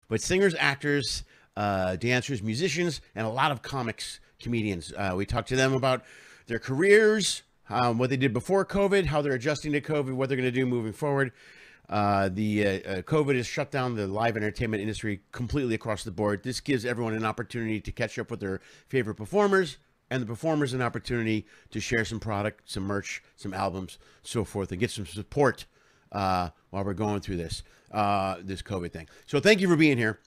but singers, actors, dancers, musicians, and a lot of comics, comedians. We talked to them about their careers, what they did before COVID, how they're adjusting to COVID, what they're going to do moving forward. COVID has shut down the live entertainment industry completely across the board. This gives everyone an opportunity to catch up with their favorite performers, and the performers an opportunity to share some product, some merch, some albums, so forth, and get some support while we're going through this COVID thing. So thank you for being here.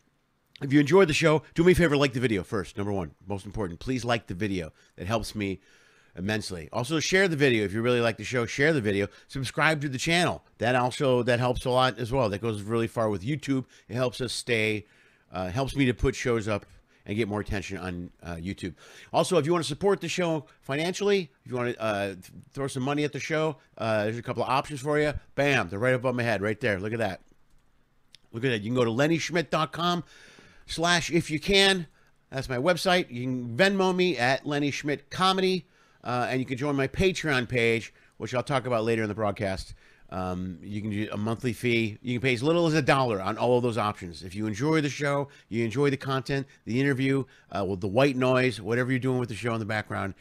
If you enjoyed the show, do me a favor, like the video first. Number one, most important, please like the video. That helps me immensely. Also, share the video. If you really like the show, share the video. Subscribe to the channel. That helps a lot as well. That goes really far with YouTube. It helps us helps me to put shows up and get more attention on YouTube. Also, if you want to support the show financially, if you want to throw some money at the show, there's a couple of options for you. Bam, they're right above my head, right there. Look at that. Look at that. You can go to lennyschmidt.com/if-you-can. That's my website. You can Venmo me at Lenny Schmidt Comedy, and you can join my Patreon page, which I'll talk about later in the broadcast. You can do a monthly fee. You can pay as little as $1 on all of those options. If you enjoy the show, you enjoy the content, the interview, with the white noise, whatever you're doing with the show in the background,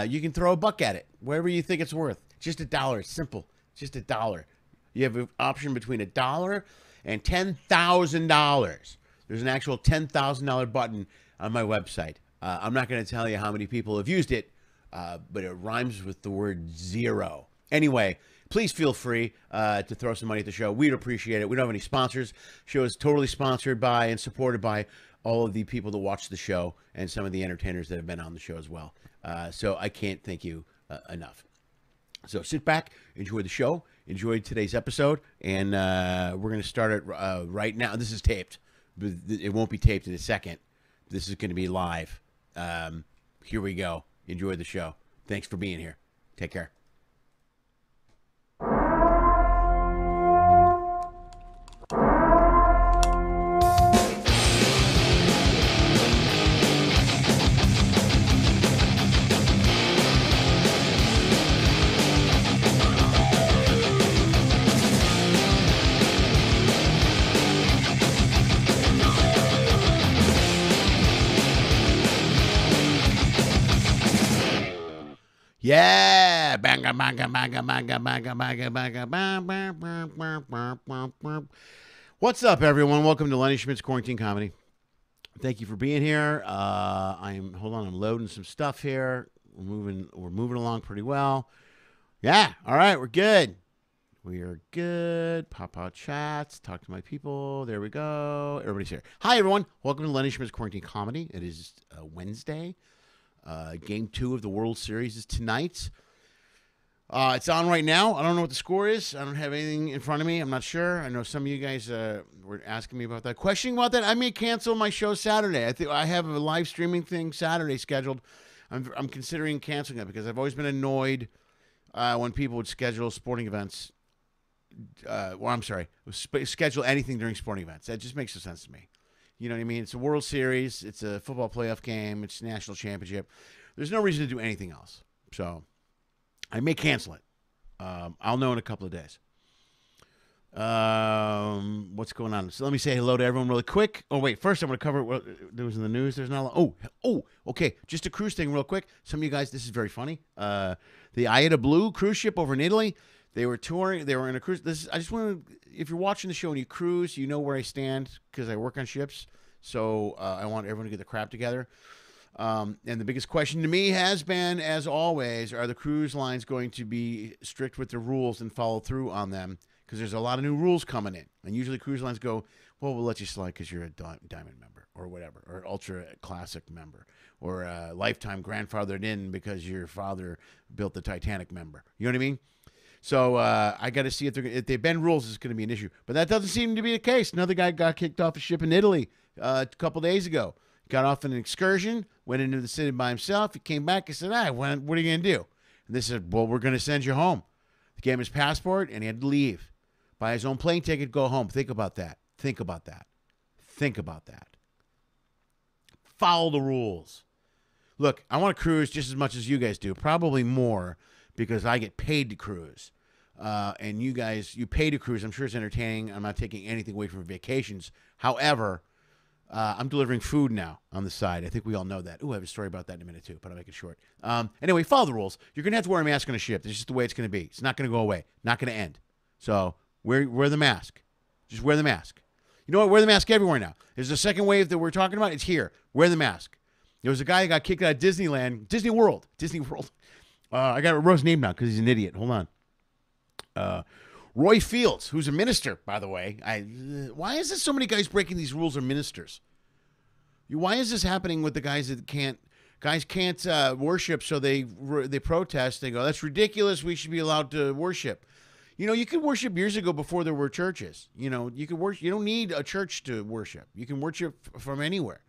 you can throw $1 at it, whatever you think it's worth. Just $1. It's simple. Just $1. You have an option between $1 and $10,000. There's an actual $10,000 button on my website. I'm not going to tell you how many people have used it, but it rhymes with the word zero. Anyway, please feel free to throw some money at the show. We'd appreciate it. We don't have any sponsors. The show is totally sponsored by and supported by all of the people that watch the show and some of the entertainers that have been on the show as well. So I can't thank you enough. So sit back, enjoy the show, enjoy today's episode, and we're going to start it right now. This is taped. But it won't be taped in a second. This is going to be live. Here we go. Enjoy the show. Thanks for being here. Take care. Yeah, banga, banga, banga, banga, banga, banga, banga, banga. What's up, everyone? Welcome to Lenny Schmidts Quarantine Comedy. Thank you for being here. I'm loading some stuff here. We're moving along pretty well. Yeah, all right, we're good. We are good. Pop out chats. Talk to my people. There we go. Everybody's here. Hi, everyone. Welcome to Lenny Schmidts Quarantine Comedy. It is Wednesday. Game 2 of the World Series is tonight. It's on right now. I don't know what the score is. I don't have anything in front of me. I'm not sure. I know some of you guys were asking me about that, questioning about that. I may cancel my show Saturday. I think I have a live streaming thing Saturday scheduled. I'm considering canceling it because I've always been annoyed when people would schedule sporting events. Schedule anything during sporting events. That just makes no sense to me. You know what I mean? It's a World Series. It's a football playoff game. It's a national championship. There's no reason to do anything else. So I may cancel it. I'll know in a couple of days. What's going on? So let me say hello to everyone really quick. Oh, wait. First, I'm going to cover what there was in the news. There's not a lot. Oh, okay. Just a cruise thing real quick. Some of you guys, this is very funny. The Aida Blue cruise ship over in Italy. They were touring. They were in a cruise. I just want to, if you're watching the show and you cruise, you know where I stand because I work on ships. So I want everyone to get the crap together. And the biggest question to me has been, as always, are the cruise lines going to be strict with the rules and follow through on them? Because there's a lot of new rules coming in. And usually cruise lines go, well, we'll let you slide because you're a diamond member or whatever, or ultra classic member, or a lifetime grandfathered in because your father built the Titanic member. You know what I mean? So I got to see if they bend rules, it's going to be an issue. But that doesn't seem to be the case. Another guy got kicked off a ship in Italy a couple days ago. Got off on an excursion, went into the city by himself. He came back and said, what are you going to do? And they said, well, we're going to send you home. They gave him his passport, and he had to leave. Buy his own plane ticket, go home. Think about that. Think about that. Think about that. Follow the rules. Look, I want to cruise just as much as you guys do, probably more, because I get paid to cruise. And you guys, you pay to cruise. I'm sure it's entertaining. I'm not taking anything away from vacations. However, I'm delivering food now on the side. I think we all know that. Ooh, I have a story about that in a minute, too, but I'll make it short. Anyway, follow the rules. You're going to have to wear a mask on a ship. This is just the way it's going to be. It's not going to go away. Not going to end. So wear the mask. Just wear the mask. You know what? Wear the mask everywhere now. There's a second wave that we're talking about. It's here. Wear the mask. There was a guy that got kicked out of Disneyland. Disney World. I got Rose's name now because he's an idiot. Hold on. Roy Fields, who's a minister, by the way. Why is there so many guys breaking these rules are ministers? Why is this happening with the guys that can't worship, so they protest. They go, that's ridiculous. We should be allowed to worship. You know, you could worship years ago before there were churches. You know, you could worship. You don't need a church to worship. You can worship from anywhere,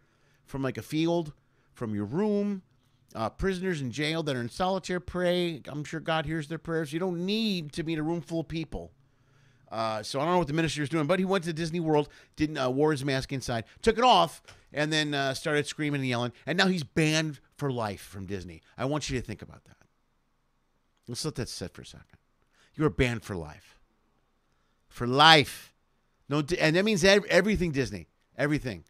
from like a field, from your room. Prisoners in jail that are in solitary pray. I'm sure God hears their prayers. You don't need to be in a room full of people. So I don't know what the minister is doing, but he went to Disney World, wore his mask inside, took it off, and then started screaming and yelling. And now he's banned for life from Disney. I want you to think about that. Let's let that sit for a second. You are banned for life. For life. No, and that means everything Disney. Everything.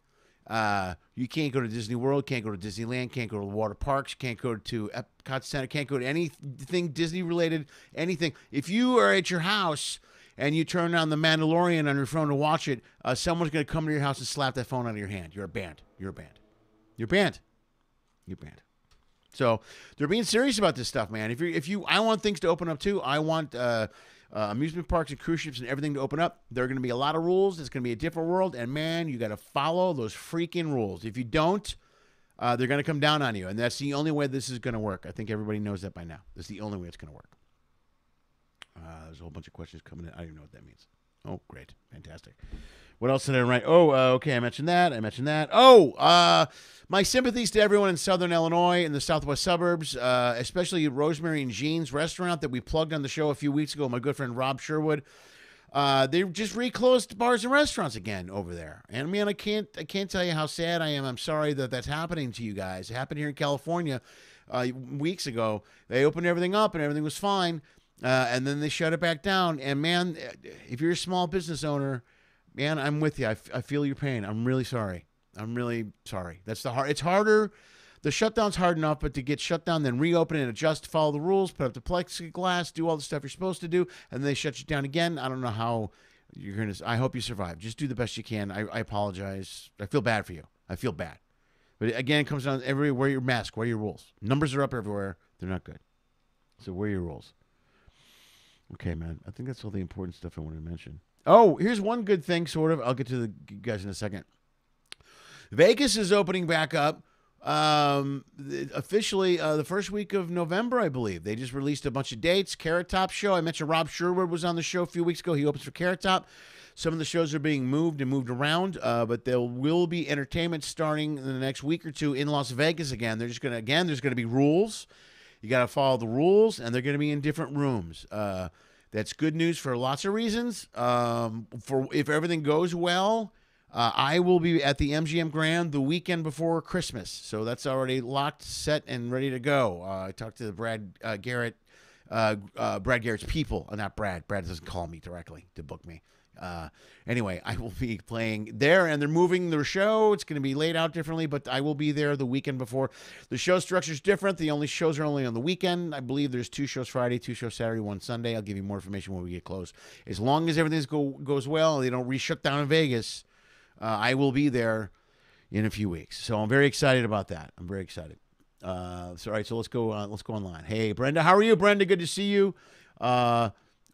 You can't go to Disney World, can't go to Disneyland, can't go to the water parks, can't go to Epcot Center, can't go to anything Disney related, anything. If you are at your house and you turn on The Mandalorian on your phone to watch it, someone's going to come to your house and slap that phone out of your hand. You're banned. You're banned. You're banned. You're banned. So they're being serious about this stuff, man. I want things to open up too. I want amusement parks and cruise ships and everything to open up. There are going to be a lot of rules. It's going to be a different world. And, man, you got to follow those freaking rules. If you don't, they're going to come down on you. And that's the only way this is going to work. I think everybody knows that by now. That's the only way it's going to work. There's a whole bunch of questions coming in. I don't even know what that means. Oh, great. Fantastic. What else did I write? Okay, I mentioned that. My sympathies to everyone in Southern Illinois and the southwest suburbs, especially Rosemary and Jean's restaurant that we plugged on the show a few weeks ago, my good friend Rob Sherwood. They just reclosed bars and restaurants again over there. And, man, I can't tell you how sad I am. I'm sorry that that's happening to you guys. It happened here in California weeks ago. They opened everything up and everything was fine. And then they shut it back down. And, man, if you're a small business owner, man, I'm with you. I feel your pain. I'm really sorry. That's it's harder. The shutdown's hard enough, but to get shut down, then reopen and adjust, follow the rules, put up the plexiglass, do all the stuff you're supposed to do, and then they shut you down again. I don't know how you're going to. I hope you survive. Just do the best you can. I apologize. I feel bad for you. I feel bad. But again, it comes down to wear your mask, wear your rules. Numbers are up everywhere. They're not good. So wear your rules. Okay, man. I think that's all the important stuff I wanted to mention. Oh, here's one good thing, sort of. I'll get to the guys in a second. Vegas is opening back up officially the first week of November, I believe. They just released a bunch of dates. Carrot Top show. I mentioned Rob Sherwood was on the show a few weeks ago. He opens for Carrot Top. Some of the shows are being moved around, but there will be entertainment starting in the next week or two in Las Vegas again. There's going to be rules. You got to follow the rules, and they're going to be in different rooms. That's good news for lots of reasons. For if everything goes well, I will be at the MGM Grand the weekend before Christmas. So that's already locked, set, and ready to go. I talked to Brad Garrett's people. Not Brad. Brad doesn't call me directly to book me. Anyway, I will be playing there, and they're moving their show. It's going to be laid out differently, but I will be there the weekend before. The show structure is different. The only shows are only on the weekend. I believe there's 2 shows Friday, 2 shows Saturday, 1 Sunday. I'll give you more information when we get close. As long as everything goes well, they don't re-shut down in Vegas, I will be there in a few weeks. So I'm very excited about that. I'm very excited. All right, so let's go online. Hey, Brenda, how are you, Brenda? Good to see you.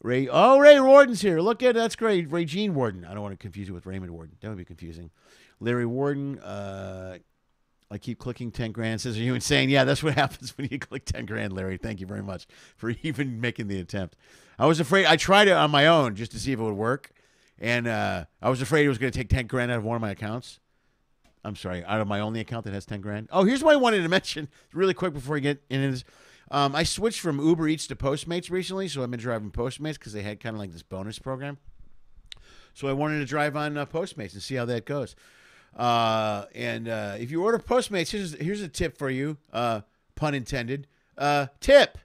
Ray Warden's here. Look at that's great. Ray Jean Warden. I don't want to confuse it with Raymond Warden. That would be confusing. Larry Warden. I keep clicking 10 grand. Says, are you insane? Yeah, that's what happens when you click 10 grand, Larry. Thank you very much for even making the attempt. I was afraid. I tried it on my own just to see if it would work. And I was afraid it was going to take 10 grand out of one of my accounts. I'm sorry, out of my only account that has 10 grand. Oh, here's what I wanted to mention really quick before I get into this. I switched from Uber Eats to Postmates recently, so I've been driving Postmates because they had kind of like this bonus program. So I wanted to drive on Postmates and see how that goes. And if you order Postmates, here's a tip for you, pun intended. Tip.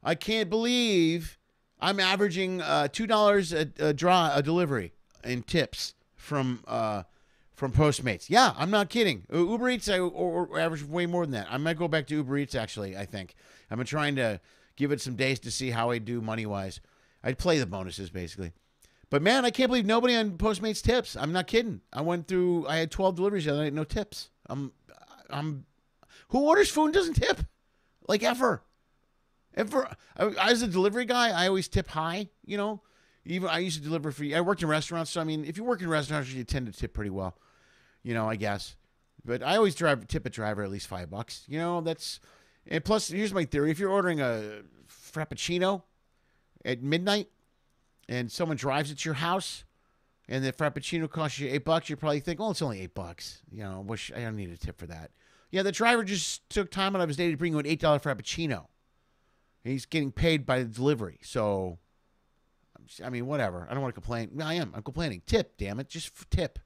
I can't believe I'm averaging $2 a delivery in tips from from Postmates. Yeah, I'm not kidding. Uber Eats, or average way more than that. I might go back to Uber Eats, actually, I think. I've been trying to give it some days to see how I do money-wise. I'd play the bonuses, basically. But, man, I can't believe nobody on Postmates tips. I'm not kidding. I had 12 deliveries the other night, no tips. Who orders food and doesn't tip? Like, ever. As a delivery guy, I always tip high, you know. Even I used to deliver I worked in restaurants, so, I mean, if you work in restaurants, you tend to tip pretty well, you know, I guess. But I always tip a driver at least $5, you know, and plus, here's my theory. If you're ordering a Frappuccino at midnight, and someone drives it to your house, and the Frappuccino costs you $8, you probably think, oh, it's only $8. You know, I don't need a tip for that. Yeah, the driver just took time out of his day to bring you an $8 Frappuccino. And he's getting paid by the delivery. So, I mean, whatever. I don't want to complain. I'm complaining. Tip, damn it. Just tip.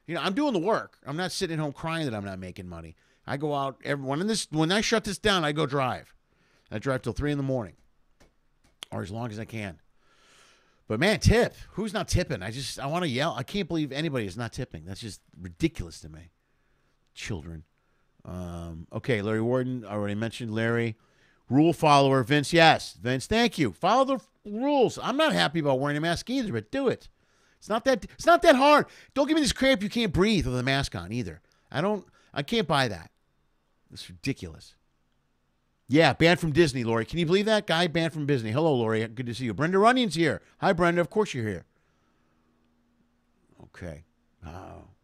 You know, I'm doing the work. I'm not sitting at home crying that I'm not making money. I go out, when I shut this down, I go drive. I drive till 3 in the morning. Or as long as I can. But, man, tip. Who's not tipping? I want to yell. I can't believe anybody is not tipping. That's just ridiculous to me. Children. Okay, Larry Warden. I already mentioned Larry. Rule follower. Vince, yes. Vince, thank you. Follow the rules. I'm not happy about wearing a mask either, but do it. It's not that hard. Don't give me this cramp you can't breathe with a mask on either. I can't buy that. It's ridiculous. Yeah, banned from Disney, Lori. Can you believe that? Guy banned from Disney. Hello, Lori. Good to see you. Brenda Runnion's here. Hi, Brenda. Of course you're here. Okay.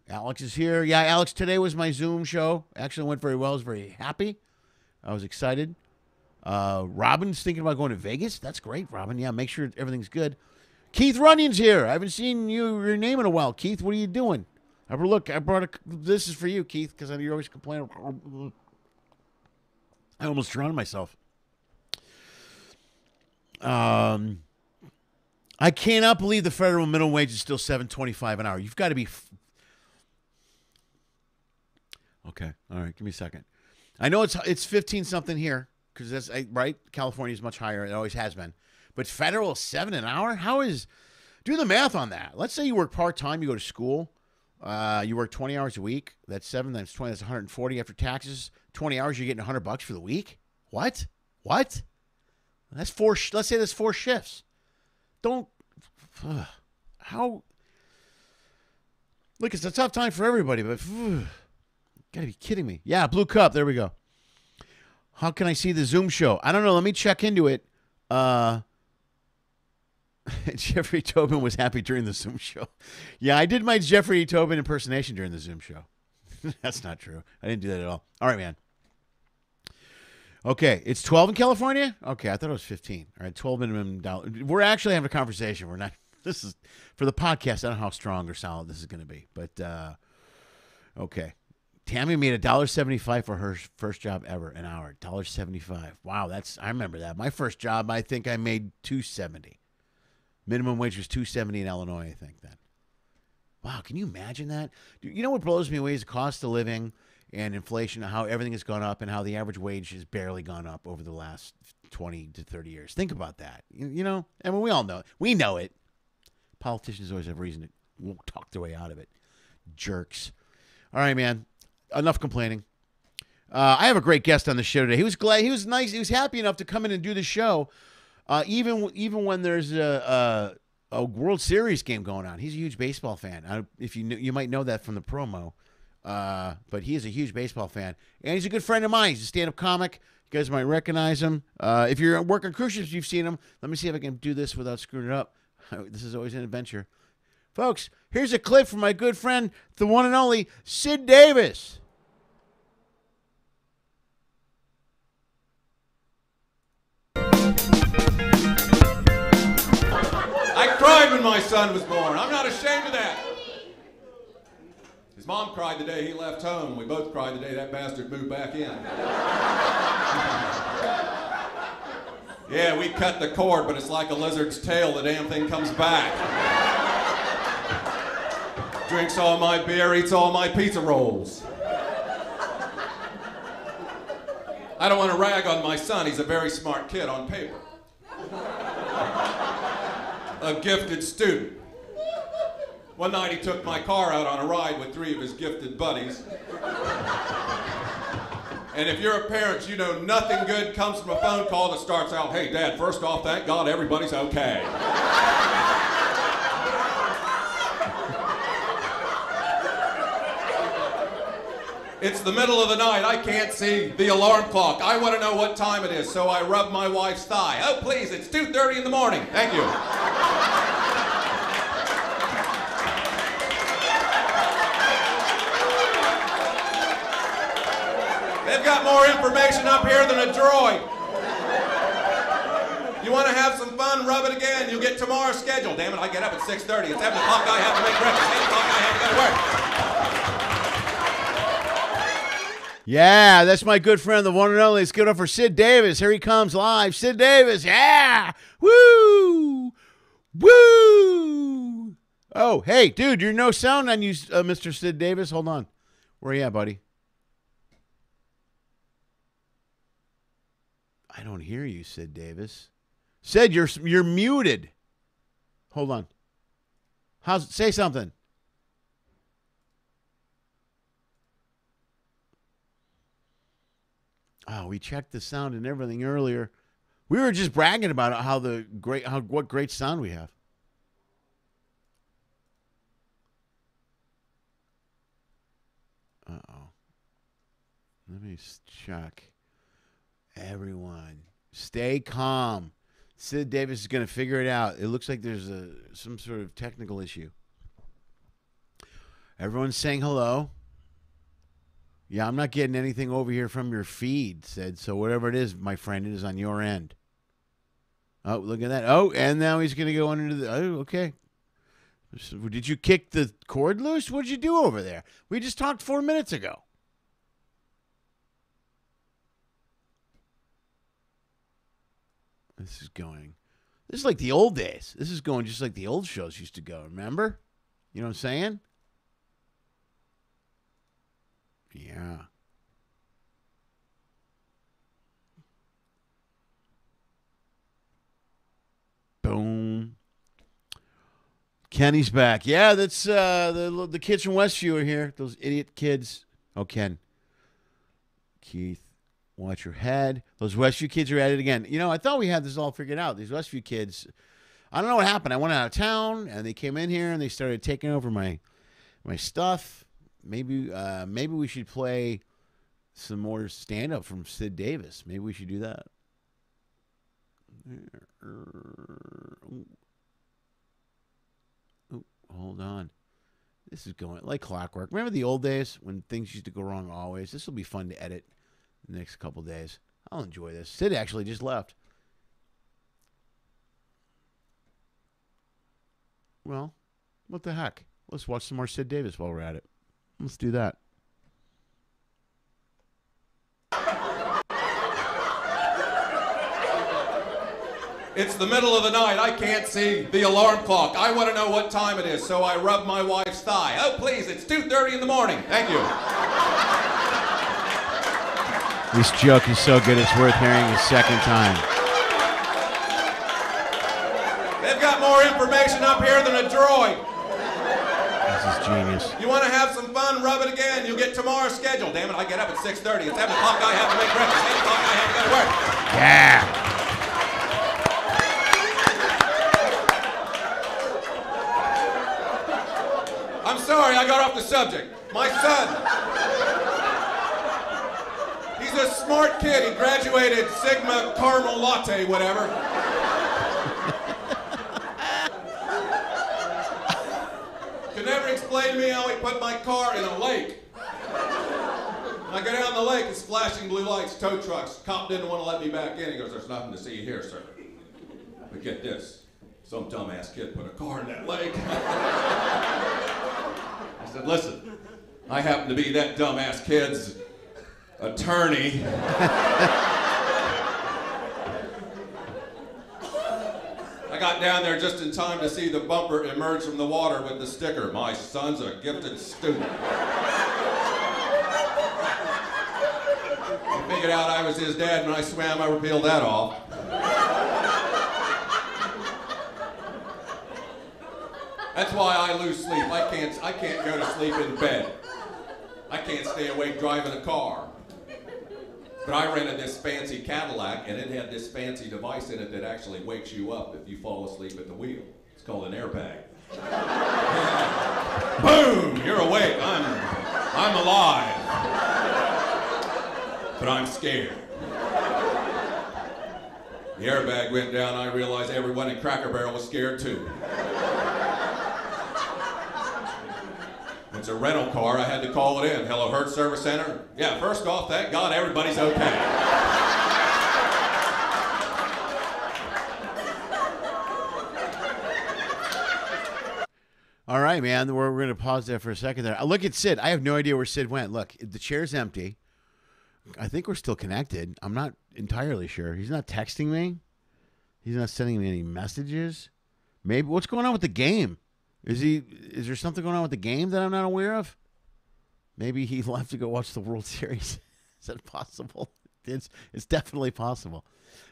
Alex is here. Yeah, Alex, today was my Zoom show. Actually went very well. I was very happy. I was excited. Robin's thinking about going to Vegas. That's great, Robin. Yeah, make sure everything's good. Keith Runnion's here. I haven't seen your name in a while. Keith, what are you doing? This is for you, Keith, because you're always complaining. I almost drowned myself. I cannot believe the federal minimum wage is still $7.25 an hour. You've got to be. Okay, all right. Give me a second. I know it's 15 something here because that's right. California is much higher. It always has been. But federal $7 an hour. Do the math on that. Let's say you work part time. You go to school. You work 20 hours a week. That's 7 times 20. That's 140 after taxes. 20 hours, you're getting $100 for the week. What? That's 4. Let's say that's 4 shifts. How? Look, it's a tough time for everybody, but gotta be kidding me. Yeah, Blue Cup. There we go. How can I see the Zoom show? I don't know. Let me check into it. Jeffrey Tobin was happy during the Zoom show. Yeah, I did my Jeffrey Tobin impersonation during the Zoom show. That's not true. I didn't do that at all. All right, man. Okay, it's 12 in California? Okay, I thought it was 15. All right, 12 minimum dollar. We're actually having a conversation. We're not. This is for the podcast. I don't know how strong or solid this is going to be, but okay. Tammy made $1.75 for her first job ever, an hour. $1.75. Wow, I remember that. My first job, I think I made $2.70. Minimum wage was $2.70 in Illinois, I think then. Wow, can you imagine that? You know what blows me away is the cost of living and inflation, how everything has gone up and how the average wage has barely gone up over the last 20 to 30 years. Think about that. You know, I mean, we all know it. We know it. Politicians always have reason to talk their way out of it. Jerks. All right, man. Enough complaining. I have a great guest on the show today. He was glad. He was nice. He was happy enough to come in and do the show, even when there's a World Series game going on. He's a huge baseball fan. If you might know that from the promo, but he is a huge baseball fan, and he's a good friend of mine. He's a stand-up comic. You guys might recognize him. If you're working cruise ships, you've seen him. Let me see if I can do this without screwing it up. This is always an adventure. Folks, here's a clip from my good friend, the one and only Sid Davis. I cried when my son was born. I'm not ashamed of that. His mom cried the day he left home. We both cried the day that bastard moved back in. Yeah, we cut the cord, but it's like a lizard's tail. The damn thing comes back. Drinks all my beer, eats all my pizza rolls. I don't want to rag on my son. He's a very smart kid on paper. A gifted student. One night he took my car out on a ride with 3 of his gifted buddies. And if you're a parent, you know nothing good comes from a phone call that starts out, "Hey, Dad, first off, thank God everybody's okay." It's the middle of the night. I can't see the alarm clock. I want to know what time it is, so I rub my wife's thigh. "Oh, please, it's 2:30 in the morning. Thank you." They've got more information up here than a droid. You want to have some fun? Rub it again. You'll get tomorrow's schedule. Damn it, I get up at 6:30. At 7 o'clock, I have to make breakfast. 8 o'clock, I have to go to work. Yeah, that's my good friend, the one and only. Let's give it up for Sid Davis. Here he comes live. Sid Davis, yeah! Woo! Woo! Oh, hey, dude, you're no sound on you, Mr. Sid Davis. Hold on. Where you at, buddy? I don't hear you, Sid Davis. Sid, you're muted. Hold on. Say something. Oh, we checked the sound and everything earlier. We were just bragging about what great sound we have. Uh-oh. Let me check. Everyone, stay calm. Sid Davis is going to figure it out. It looks like there's some sort of technical issue. Everyone's saying hello. Yeah, I'm not getting anything over here from your feed, Sid. So whatever it is, my friend, it is on your end. Oh, look at that. Oh, and now he's going to go under the... Oh, okay. So, did you kick the cord loose? What did you do over there? We just talked 4 minutes ago. This is like the old days. This is going just like the old shows used to go, remember? You know what I'm saying? Yeah. Boom. Kenny's back. Yeah, that's the kids from Westview are here. Those idiot kids. Oh, Ken. Keith. Watch your head. Those Westview kids are at it again. You know, I thought we had this all figured out. These Westview kids, I don't know what happened. I went out of town, and they came in here, and they started taking over my stuff. Maybe we should play some more stand-up from Sid Davis. Maybe we should do that. Oh, hold on. This is going like clockwork. Remember the old days when things used to go wrong always? This will be fun to edit the next couple days. I'll enjoy this. Sid actually just left. Well, what the heck? Let's watch some more Sid Davis while we're at it. Let's do that. It's the middle of the night. I can't see the alarm clock. I want to know what time it is, so I rub my wife's thigh. "Oh, please, it's 2:30 in the morning. Thank you." This joke is so good, it's worth hearing a second time. They've got more information up here than a droid. This is genius. You want to have some fun? Rub it again. You'll get tomorrow's schedule. Damn it, I get up at 6:30. At 7 o'clock, I have to make breakfast. 8 o'clock, I have to go to work. Yeah. I'm sorry, I got off the subject. My son, he's a smart kid. He graduated Sigma Caramel Latte, whatever. Could never explain to me how he put my car in a lake. When I go down the lake, it's flashing blue lights, tow trucks. Cop didn't want to let me back in. He goes, "There's nothing to see here, sir." But get this, some dumbass kid put a car in that lake. I said, "Listen, I happen to be that dumbass kid's attorney." I got down there just in time to see the bumper emerge from the water with the sticker, "My son's a gifted student." I figured out I was his dad when I swam, I peeled that off. That's why I lose sleep. I can't go to sleep in bed. I can't stay awake driving a car. But I rented this fancy Cadillac, and it had this fancy device in it that actually wakes you up if you fall asleep at the wheel. It's called an airbag. Boom! You're awake. I'm alive. But I'm scared. The airbag went down, I realized everyone in Cracker Barrel was scared too. It's a rental car, I had to call it in. Hello, Hertz Service Center? Yeah, first off, thank God everybody's okay. All right, man, we're going to pause there for a second there. Look at Sid. I have no idea where Sid went. Look, the chair's empty. I think we're still connected. I'm not entirely sure. He's not texting me. He's not sending me any messages. Maybe what's going on with the game? Is there something going on with the game that I'm not aware of? Maybe he left to go watch the World Series. Is that possible? It's definitely possible.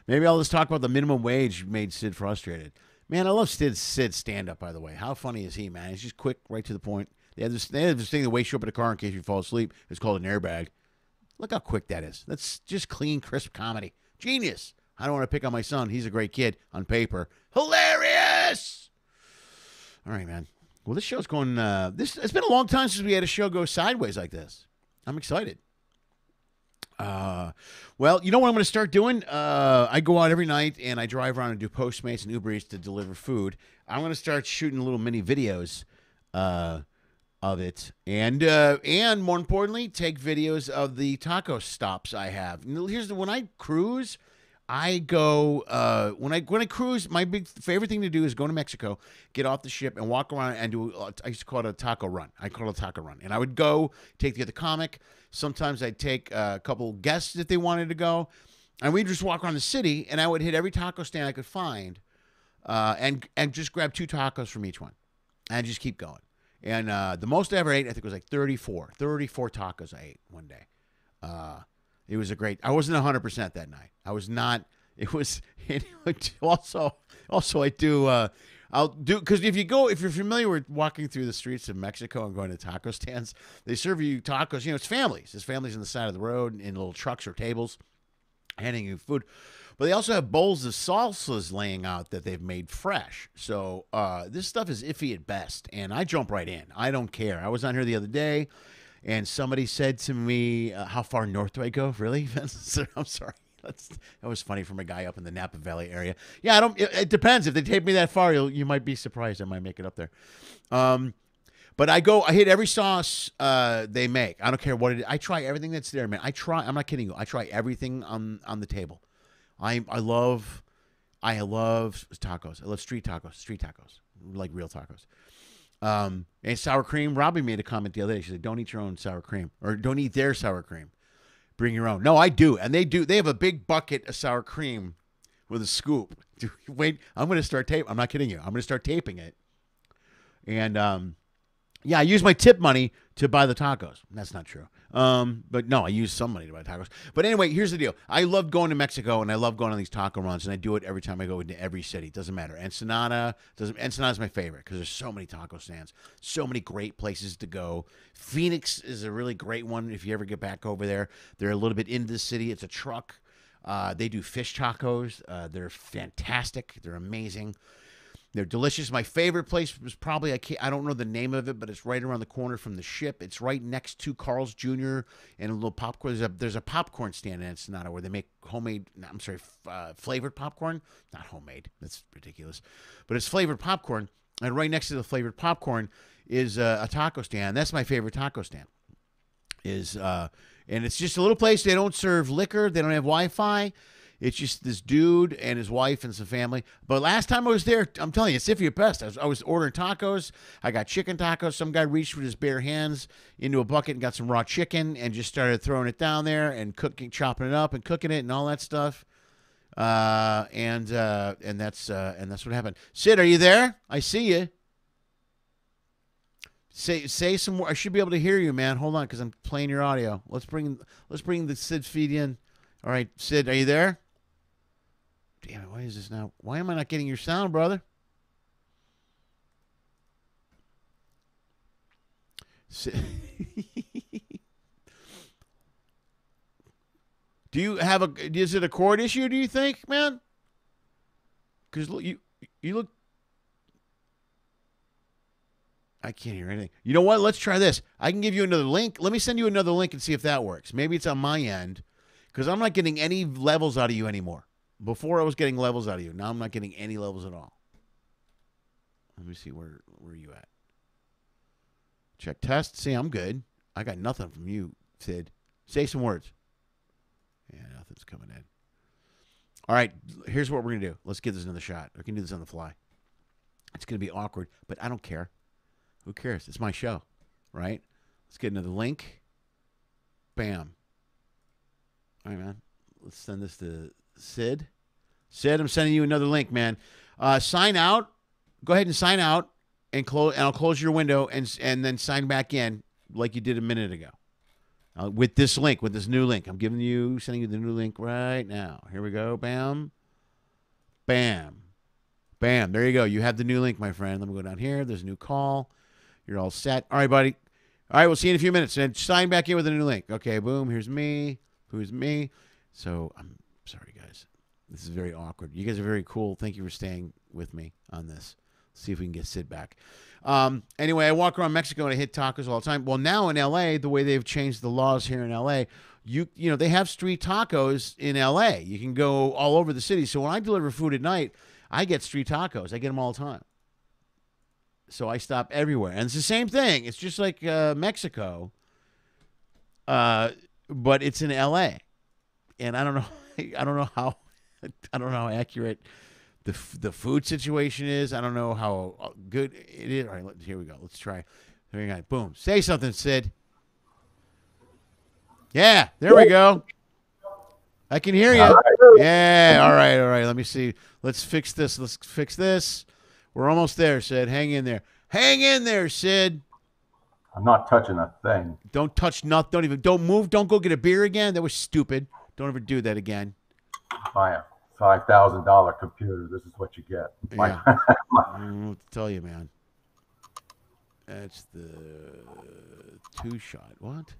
Maybe I'll just talk about the minimum wage made Sid frustrated. Man, I love Sid's stand-up, by the way. How funny is he, man? He's just quick, right to the point. They have this thing that wakes you up in a car in case you fall asleep. It's called an airbag. Look how quick that is. That's just clean, crisp comedy. Genius. I don't want to pick on my son. He's a great kid on paper. Hilarious! All right, man. Well, this show's going... it's been a long time since we had a show go sideways like this. I'm excited. Well, you know what I'm going to start doing? I go out every night, and I drive around and do Postmates and Uber Eats to deliver food. I'm going to start shooting little mini videos of it, and more importantly, take videos of the taco stops I have. When I cruise, I go when I cruise. My big favorite thing to do is go to Mexico, get off the ship, and walk around and do. I used to call it a taco run. I call it a taco run, and I would go take the other comic. Sometimes I'd take a couple guests if they wanted to go, and we'd just walk around the city, and I would hit every taco stand I could find, and just grab 2 tacos from each one, and just keep going. And the most I ever ate, I think, was like 34 tacos I ate one day. It was a great. I wasn't 100% that night. I was not. It was also I do. I'll do because if you're familiar with walking through the streets of Mexico and going to taco stands, they serve you tacos. You know, it's families. There's families on the side of the road in little trucks or tables, handing you food. But they also have bowls of salsas laying out that they've made fresh. So this stuff is iffy at best, and I jump right in. I don't care. I was on here the other day, and somebody said to me, how far north do I go? Really? I'm sorry. That was funny from a guy up in the Napa Valley area. Yeah, it depends. If they take me that far, you might be surprised. I might make it up there. But I hit every sauce they make. I don't care what it is. I try everything that's there, man. I'm not kidding you. I try everything on the table. I love tacos. I love street tacos, like real tacos. And sour cream. Robbie made a comment the other day. She said, "Don't eat your own sour cream, or don't eat their sour cream. Bring your own." No, I do, and they do. They have a big bucket of sour cream with a scoop. Wait, I'm going to start taping. I'm not kidding you. I'm going to start taping it. And yeah, I use my tip money to buy the tacos. That's not true. But no, I use some money to buy tacos. But anyway, here's the deal. I love going to Mexico, and I love going on these taco runs, and I do it every time I go into every city. It doesn't matter. Ensenada's my favorite because there's so many taco stands, so many great places to go. Phoenix is a really great one if you ever get back over there. They're a little bit into the city. It's a truck. They do fish tacos. They're fantastic. They're amazing. They're delicious. My favorite place was probably, I don't know the name of it, but it's right around the corner from the ship. It's right next to Carl's Jr. and a little popcorn. There's a popcorn stand in Ensenada where they make flavored popcorn. Not homemade. That's ridiculous. But it's flavored popcorn. And right next to the flavored popcorn is a taco stand. That's my favorite taco stand. And it's just a little place. They don't serve liquor. They don't have Wi-Fi. It's just this dude and his wife and some family. But last time I was there, I'm telling you, it's iffy at best. I was ordering tacos. I got chicken tacos. Some guy reached with his bare hands into a bucket and got some raw chicken and just started throwing it down there and chopping it up and cooking it and all that stuff. And that's what happened. Sid, are you there? I see you. Say some more. I should be able to hear you, man. Hold on, because I'm playing your audio. Let's bring the Sid feed in. All right, Sid, are you there? Damn it, why is this now? Why am I not getting your sound, brother? Do you have a? Is it a cord issue? Do you think, man? Because you look. I can't hear anything. You know what? Let's try this. I can give you another link. Let me send you another link and see if that works. Maybe it's on my end, because I'm not getting any levels out of you anymore. Before I was getting levels out of you. Now I'm not getting any levels at all. Let me see where are you at. Check test. See, I'm good. I got nothing from you, Sid. Say some words. Yeah, nothing's coming in. All right, here's what we're going to do. Let's give this another shot. We can do this on the fly. It's going to be awkward, but I don't care. Who cares? It's my show, right? Let's get another link. Bam. All right, man. Let's send this to Sid. Sid, I'm sending you another link, man. Sign out. Go ahead and sign out and close. And I'll close your window and then sign back in like you did a minute ago. With this link, with this new link. I'm sending you the new link right now. Here we go. Bam. Bam. Bam. There you go. You have the new link, my friend. Let me go down here. There's a new call. You're all set. All right, buddy. All right, we'll see you in a few minutes. And sign back in with a new link. Okay, boom. Here's me. Who's me? So I'm sorry, guys. This is very awkward. You guys are very cool. Thank you for staying with me on this. Let's see if we can get Sid back. Anyway, I walk around Mexico and I hit tacos all the time. Well, now in L.A., the way they've changed the laws here in L.A., you know, they have street tacos in L.A. You can go all over the city. So when I deliver food at night, I get street tacos. I get them all the time. So I stop everywhere. And it's the same thing. It's just like Mexico, but it's in L.A. And I don't know how accurate the food situation is. I don't know how good it is. All right, here we go. Let's try. There we go. Boom. Say something, Sid. Yeah, there we go. I can hear you. Yeah, all right. Let me see. Let's fix this. We're almost there, Sid. Hang in there. Hang in there, Sid. I'm not touching a thing. Don't touch nothing. Don't move. Don't go get a beer again. That was stupid. Don't ever do that again. Buy a $5,000 computer. This is what you get. Yeah. I don't know what to tell you, man. That's the 2-shot. What?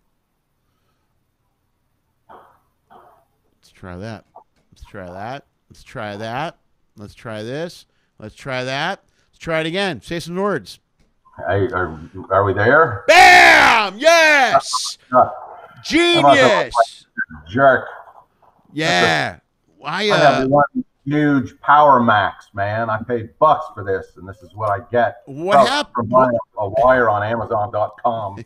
Let's try that. Let's try that. Let's try that. Let's try this. Let's try that. Let's try it again. Say some words. Hey, are we there? Bam! Yes! Genius! Jerk. Yeah. I have one huge Power Max, man. I paid bucks for this, and this is what I get. What happened? From buying a wire on Amazon.com.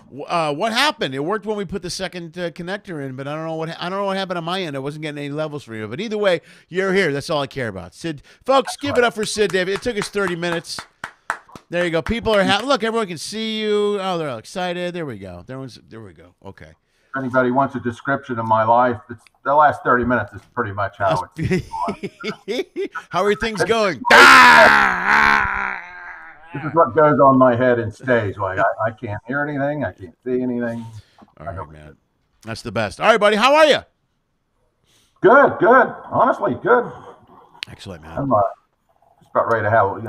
What happened? It worked when we put the second connector in, but I don't know what happened on my end. I wasn't getting any levels for you. But either way, you're here. That's all I care about. Sid, folks, give it up for Sid Davis. It took us 30 minutes. There you go. People are happy. Look, everyone can see you. Oh, they're all excited. There we go. There we go. Okay. If anybody wants a description of my life, it's the last 30 minutes is pretty much how it's How are things going? This is what goes on my head in stage. Like I can't hear anything. I can't see anything. All right, man. That's the best. All right, buddy. How are you? Good. Honestly, good. Excellent, man. I'm just about ready to have,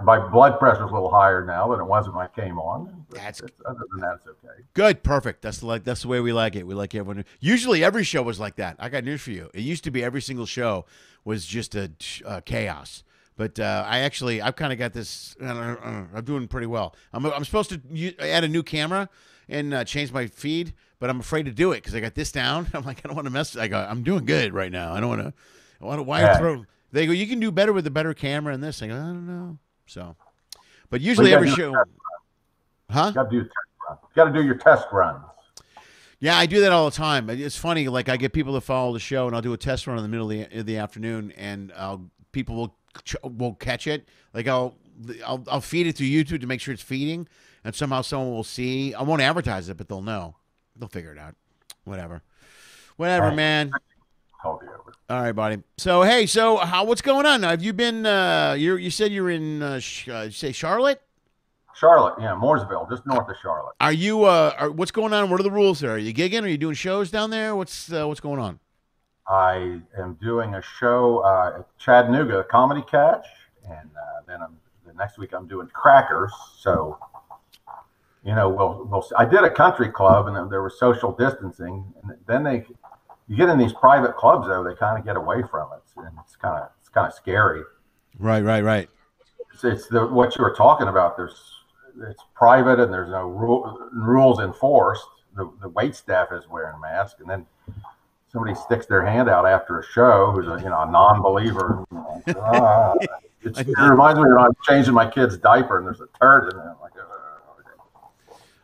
my blood pressure's a little higher now than it was when I came on. Other than that, it's okay. Good. Perfect. That's the way we like it. We like everyone. Usually every show was like that. I got news for you. It used to be every single show was just a chaos. But I've kind of got this. I'm doing pretty well. I'm supposed to add a new camera and change my feed, but I'm afraid to do it because I got this down. I'm like, I don't want to mess. I'm doing good right now. I don't want to. Why throw? They go, you can do better with a better camera and this. I go, I don't know. So, but usually every show, huh? You got to do your test runs. Yeah, I do that all the time. It's funny. Like I get people to follow the show, and I'll do a test run in the middle of the afternoon, and people will catch it. Like I'll feed it through YouTube to make sure it's feeding, and somehow someone will see. I won't advertise it, but they'll know. They'll figure it out. Whatever, right, man. All right, buddy. So hey, what's going on? Have you been? You said you're in. Say Charlotte. Charlotte, yeah, Mooresville, just north of Charlotte. Are you? What's going on? What are the rules there? Are you gigging? Are you doing shows down there? What's going on? I am doing a show at Chattanooga Comedy Catch, and then the next week I'm doing Crackers. So I did a country club, and there was social distancing, and then you get in these private clubs though, they kind of get away from it, and it's kind of scary. Right. It's what you were talking about. It's private, and there's no rules enforced. The wait staff is wearing masks, and then somebody sticks their hand out after a show who's a non-believer. It reminds me when I'm changing my kid's diaper and there's a turd in there. I'm like,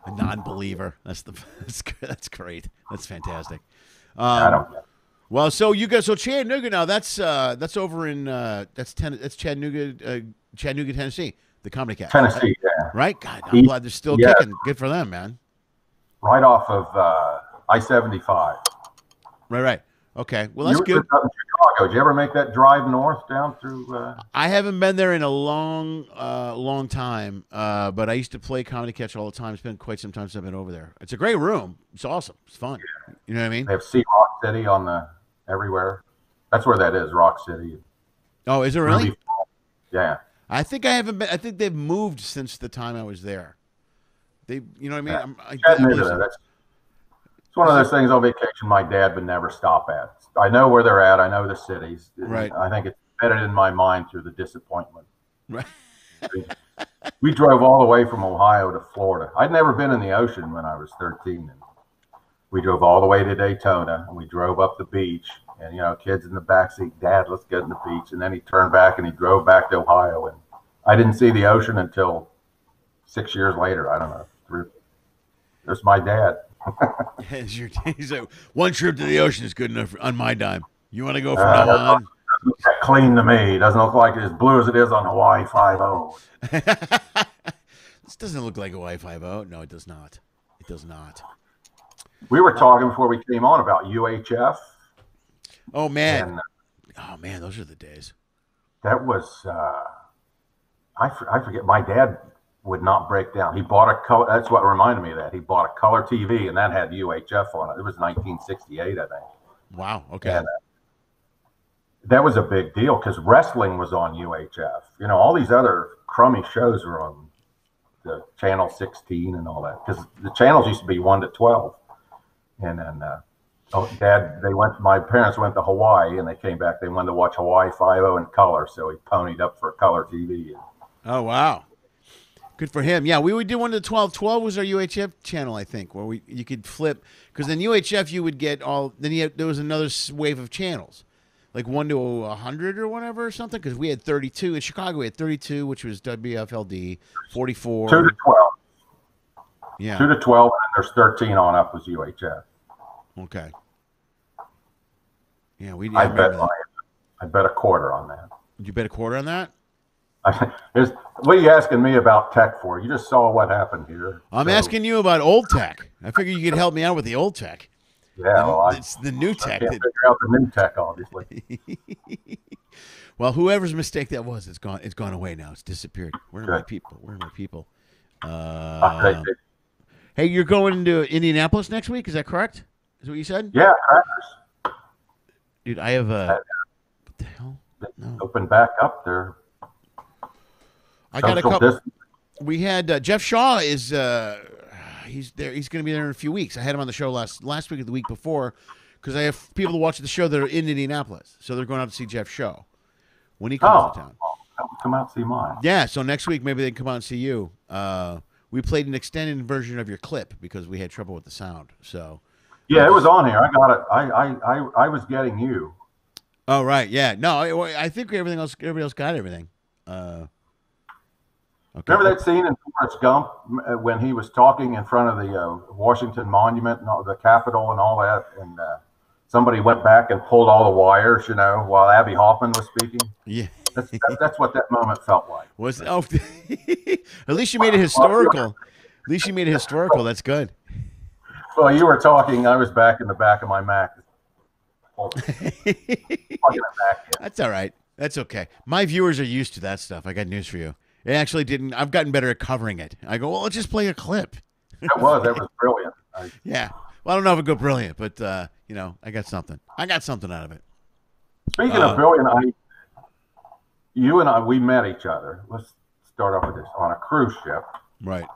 a non-believer. That's great. That's fantastic. I don't get it. Well, so Chattanooga now. That's over in that's Chattanooga, Tennessee. The Comedy Cast. Tennessee, yeah. Right. God, I'm glad they're still kicking. Good for them, man. Right off of I-75. Right. Okay. Well, that's good. You were up in Chicago. Did you ever make that drive north down through? I haven't been there in a long time. But I used to play Comedy Catch all the time. It's been quite some time since I've been over there. It's a great room. It's awesome. It's fun. Yeah. You know what I mean? They have See Rock City everywhere. That's where that is, Rock City. Oh, is it really? Yeah. I think I haven't been. I think they've moved since the time I was there. You know what I mean? Yeah. It's one of those things on vacation my dad would never stop at. I know where they're at. I know the cities. Right. I think it's embedded in my mind through the disappointment. Right. We drove all the way from Ohio to Florida. I'd never been in the ocean when I was 13. And we drove all the way to Daytona, and we drove up the beach. And, kids in the backseat, Dad, let's get in the beach. And then he turned back and he drove back to Ohio. And I didn't see the ocean until 6 years later. I don't know. There's my dad. He's like, one trip to the ocean is good enough on my dime. You want to go from now on? Doesn't look that clean to me. It doesn't look like as blue as it is on Hawaii 5-0. This doesn't look like Hawaii 5-0. No, it does not. It does not. We were talking before we came on about UHF. Oh, man. Those are the days. That was, I forget, my dad would not break down. He bought a color, that's what reminded me of that. He bought a color TV, and that had UHF on it. It was 1968, I think. Wow, okay. And, that was a big deal because wrestling was on UHF. all these other crummy shows were on the Channel 16 and all that, because the channels used to be 1 to 12. And then my parents went to Hawaii, and they came back. They wanted to watch Hawaii 5-0 in color, so he ponied up for a color TV. Oh, wow. Good for him. Yeah, we would do 1 to 12. 12 was our UHF channel, I think, where you could flip, because then UHF you would get there was another wave of channels, like 1 to 100 or whatever or something, because we had 32 in Chicago. We had 32, which was WFLD, 44. 2 to 12. Yeah. 2 to 12, and there's 13 on up was UHF. Okay. Yeah, I bet a quarter on that. You bet a quarter on that? What are you asking me about tech for? You just saw what happened here. I'm asking you about old tech. I figured you could help me out with the old tech. Yeah, it's the new tech. I can't figure out the new tech, obviously. Well, whoever's mistake that was, it's gone. It's gone away now. It's disappeared. Where are my people? Hey, you're going to Indianapolis next week? Is that correct? Is what you said? Yeah, Crackers. Dude, I have a. What the hell? No. Open back up there. I got a couple. We had Jeff Shaw is he's there. He's going to be there in a few weeks. I had him on the show last week or the week before, because I have people to watch the show that are in Indianapolis, so they're going out to see Jeff Shaw when he comes to town. Come out and see mine. Yeah, so next week maybe they can come out and see you. We played an extended version of your clip because we had trouble with the sound. So yeah, it was on here. I got it. I was getting you. Oh right, yeah. No, I think everybody else got everything. Okay. Remember that scene in Forrest Gump when he was talking in front of the Washington Monument and the Capitol and all that, and somebody went back and pulled all the wires, while Abby Hoffman was speaking? Yeah. That's what that moment felt like. At least you made it historical. At least you made it historical. That's good. Well, you were talking. I was back in the back of my Mac. That's all right. That's okay. My viewers are used to that stuff. I got news for you. It actually didn't. I've gotten better at covering it. I go, well, let's just play a clip. That was brilliant. Yeah. Well, I don't know if it go brilliant, but I got something. I got something out of it. Speaking of brilliant, you and I, we met each other. Let's start off with this on a cruise ship. Right.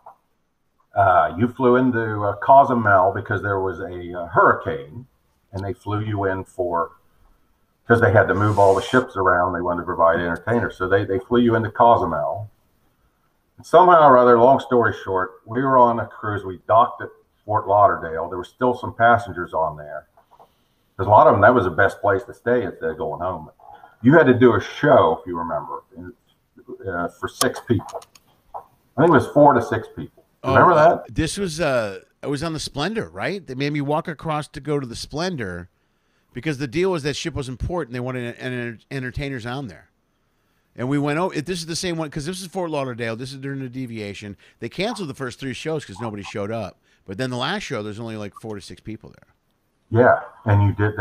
You flew into Cozumel because there was a hurricane, and they flew you in because they had to move all the ships around. They wanted to provide entertainers, so they flew you into Cozumel. And somehow or other, long story short, we were on a cruise. We docked at Fort Lauderdale. There were still some passengers on there. Because a lot of them, that was the best place to stay instead of going home. You had to do a show, if you remember, for 6 people. I think it was 4 to 6 people. Remember that? This was it was on the Splendor, right? They made me walk across to go to the Splendor because the deal was that ship was important. They wanted entertainers on there. And we went, this is the same one, because this is Fort Lauderdale. This is during the deviation. They canceled the first 3 shows because nobody showed up. But then the last show, there's only like 4 to 6 people there. Yeah, and you did.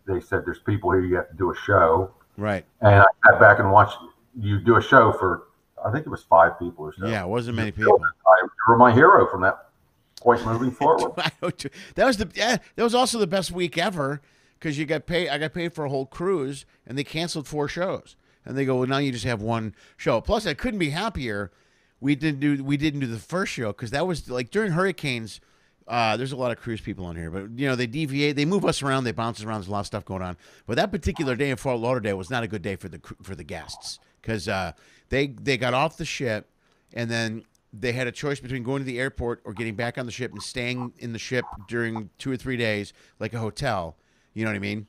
They said there's people here. You have to do a show. Right. And I sat back and watched you do a show for, I think it was 5 people or so. Yeah, it wasn't many people. You were my hero from that point moving forward. That was also the best week ever because you got paid. I got paid for a whole cruise, and they canceled 4 shows. And they go, well, now you just have 1 show. Plus, I couldn't be happier. We didn't do the first show because that was like during hurricanes. There's a lot of cruise people on here, but you know they deviate, they move us around, they bounce us around. There's a lot of stuff going on. But that particular day in Fort Lauderdale was not a good day for the guests because they got off the ship, and then they had a choice between going to the airport or getting back on the ship and staying in the ship during 2 or 3 days, like a hotel. You know what I mean?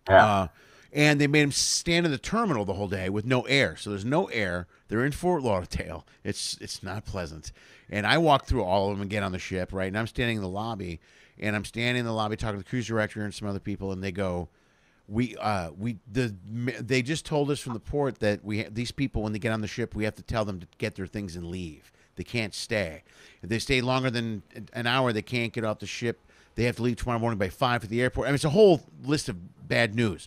Yeah. And they made them stand in the terminal the whole day with no air. So there's no air. They're in Fort Lauderdale. It's not pleasant. And I walked through all of them and get on the ship, right? And I'm standing in the lobby, talking to the cruise director and some other people, and they go, they just told us from the port that these people, when they get on the ship, we have to tell them to get their things and leave. They can't stay. If they stay longer than an hour, they can't get off the ship. They have to leave tomorrow morning by 5 for the airport. I mean, it's a whole list of bad news.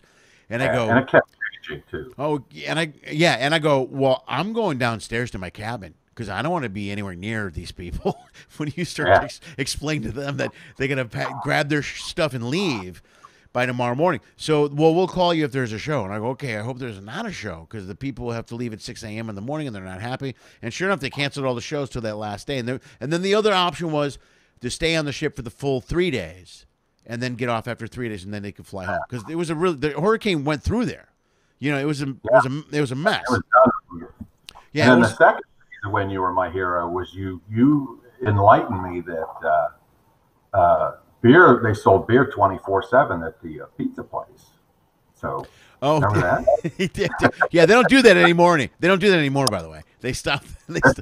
And I go, and it kept changing too. Oh, and I go, well, I'm going downstairs to my cabin because I don't want to be anywhere near these people. When you start to explain to them that they're gonna grab their stuff and leave by tomorrow morning. So, well, we'll call you if there's a show. And I go, okay, I hope there's not a show because the people will have to leave at 6 a.m. in the morning and they're not happy. And sure enough, they canceled all the shows till that last day. And then the other option was to stay on the ship for the full 3 days. And then get off after 3 days, and then they could fly home because it was the hurricane went through there. You know, it was a mess. It was done. Yeah. And then the second reason when you were my hero was you enlightened me that beer, they sold beer 24/7 at the pizza place. So remember that? Yeah, they don't do that anymore. They don't do that anymore. By the way, they stopped.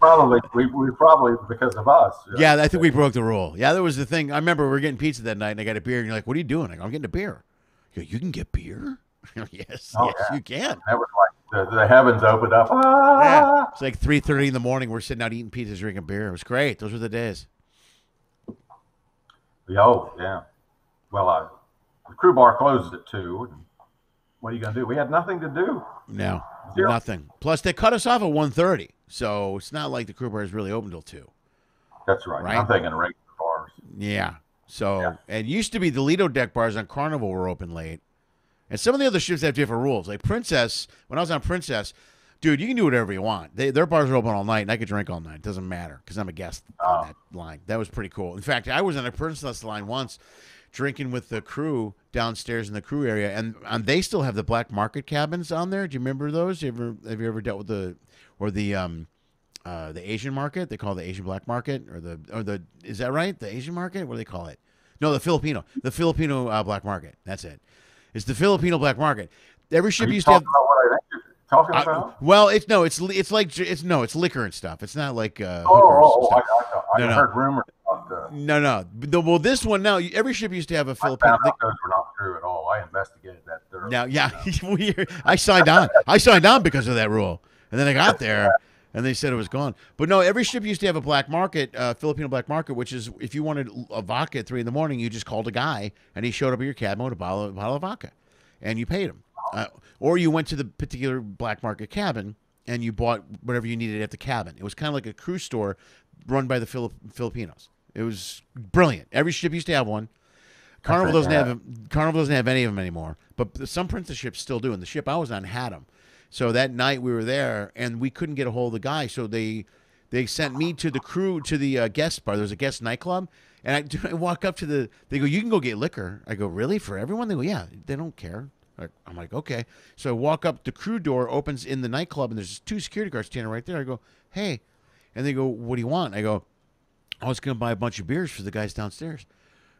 Probably we probably because of us. Yeah, I think we broke the rule. Yeah, that was the thing. I remember we were getting pizza that night, and I got a beer, and you're like, "What are you doing?" I go, "I'm getting a beer." You can get beer? Yes, you can. That was like the heavens opened up. Yeah. It's like 3:30 in the morning. We're sitting out eating pizzas, drinking beer. It was great. Those were the days. Oh yeah. Well, the crew bar closes at 2. And what are you gonna do? We had nothing to do. No, nothing. Plus, they cut us off at 1:30, so it's not like the crew bar is really open till 2. That's right. I'm thinking regular bars. Yeah. So it used to be the Lido deck bars on Carnival were open late, and some of the other ships have different rules. Like Princess, when I was on Princess, dude, you can do whatever you want. Their bars are open all night, and I could drink all night. It doesn't matter because I'm a guest on that line. That was pretty cool. In fact, I was on a Princess line once, drinking with the crew downstairs in the crew area, and they still have the black market cabins on there. Do you remember those? Have you ever dealt with the Asian market? They call it the Asian black market, or the is that right? The Asian market? What do they call it? No, the Filipino black market. That's it. It's the Filipino black market. Every ship used to have. About what I think you're talking about? Well, it's liquor and stuff. It's not like I No. heard rumors about Well, this one now. Every ship used to have a Filipino. those were not true at all. I investigated that thoroughly. Now, yeah, I signed on. I signed on because of that rule, and then I got there, and they said it was gone. But no, every ship used to have a black market, Filipino black market, which is if you wanted a vodka at 3 a.m, you just called a guy, and he showed up at your cabin with a bottle of vodka, and you paid him. Or you went to the particular black market cabin and you bought whatever you needed at the cabin. It was kind of like a cruise store run by the Filipinos. It was brilliant. Every ship used to have one. Carnival doesn't have any of them anymore, but some Princess ships still do. And the ship I was on had them. So that night we were there and we couldn't get a hold of the guy. So they They sent me to the crew to the guest bar. There's a guest nightclub, and I walk up to the. They go, "You can go get liquor." I go, "Really? For everyone?" They go, "Yeah." They don't care. I'm like, "Okay." So I walk up. The crew door opens in the nightclub, and there's 2 security guards standing right there. I go, "Hey," and they go, "What do you want?" I go, "I was going to buy a bunch of beers for the guys downstairs,"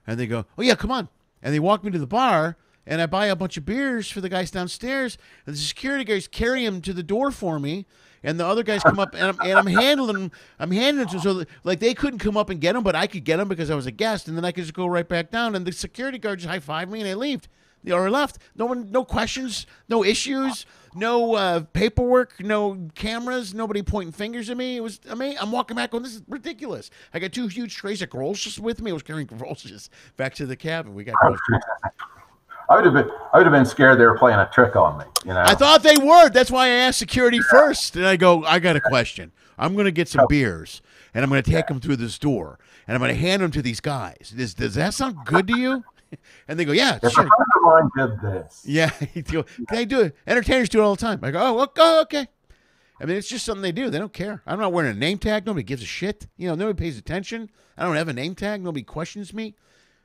and they go, "Oh yeah, come on." And they walk me to the bar. And I buy a bunch of beers for the guys downstairs, and the security guys carry them to the door for me. And the other guys come up, and I'm handling them. I'm handling them so like they couldn't come up and get them, but I could get them because I was a guest, and then I could just go right back down. And the security guard just high-fived me, and I left. No questions, no issues, no paperwork, no cameras, nobody pointing fingers at me. It was amazing. I'm walking back going, this is ridiculous. I got 2 huge trays of groceries with me. I was carrying groceries back to the cabin. We got groceries. I would have been scared they were playing a trick on me. You know, I thought they were. That's why I asked security first. And I go, I got a question. I'm going to get some beers, and I'm going to take them through this door, and I'm going to hand them to these guys. Does that sound good to you? And they go, yeah, if sure. a friend of mine did this. Yeah, they do it. Entertainers do it all the time. I go, oh, okay. I mean, it's just something they do. They don't care. I'm not wearing a name tag. Nobody gives a shit. You know, nobody pays attention. I don't have a name tag. Nobody questions me.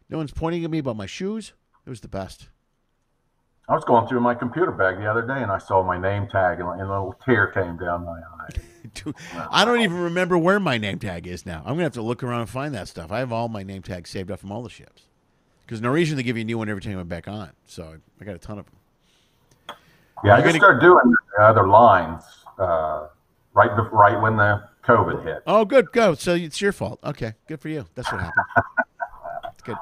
No one's pointing at me about my shoes. It was the best. I was going through my computer bag the other day, and I saw my name tag, and a little tear came down my eye. Dude, I don't even remember where my name tag is now. I'm going to have to look around and find that stuff. I have all my name tags saved up from all the ships. Because no reason to give you a new one every time you went back on. So I got a ton of them. Yeah, I just started doing other lines right when the COVID hit. Oh, good. Go. So it's your fault. Okay. Good for you. That's what happened. That's good.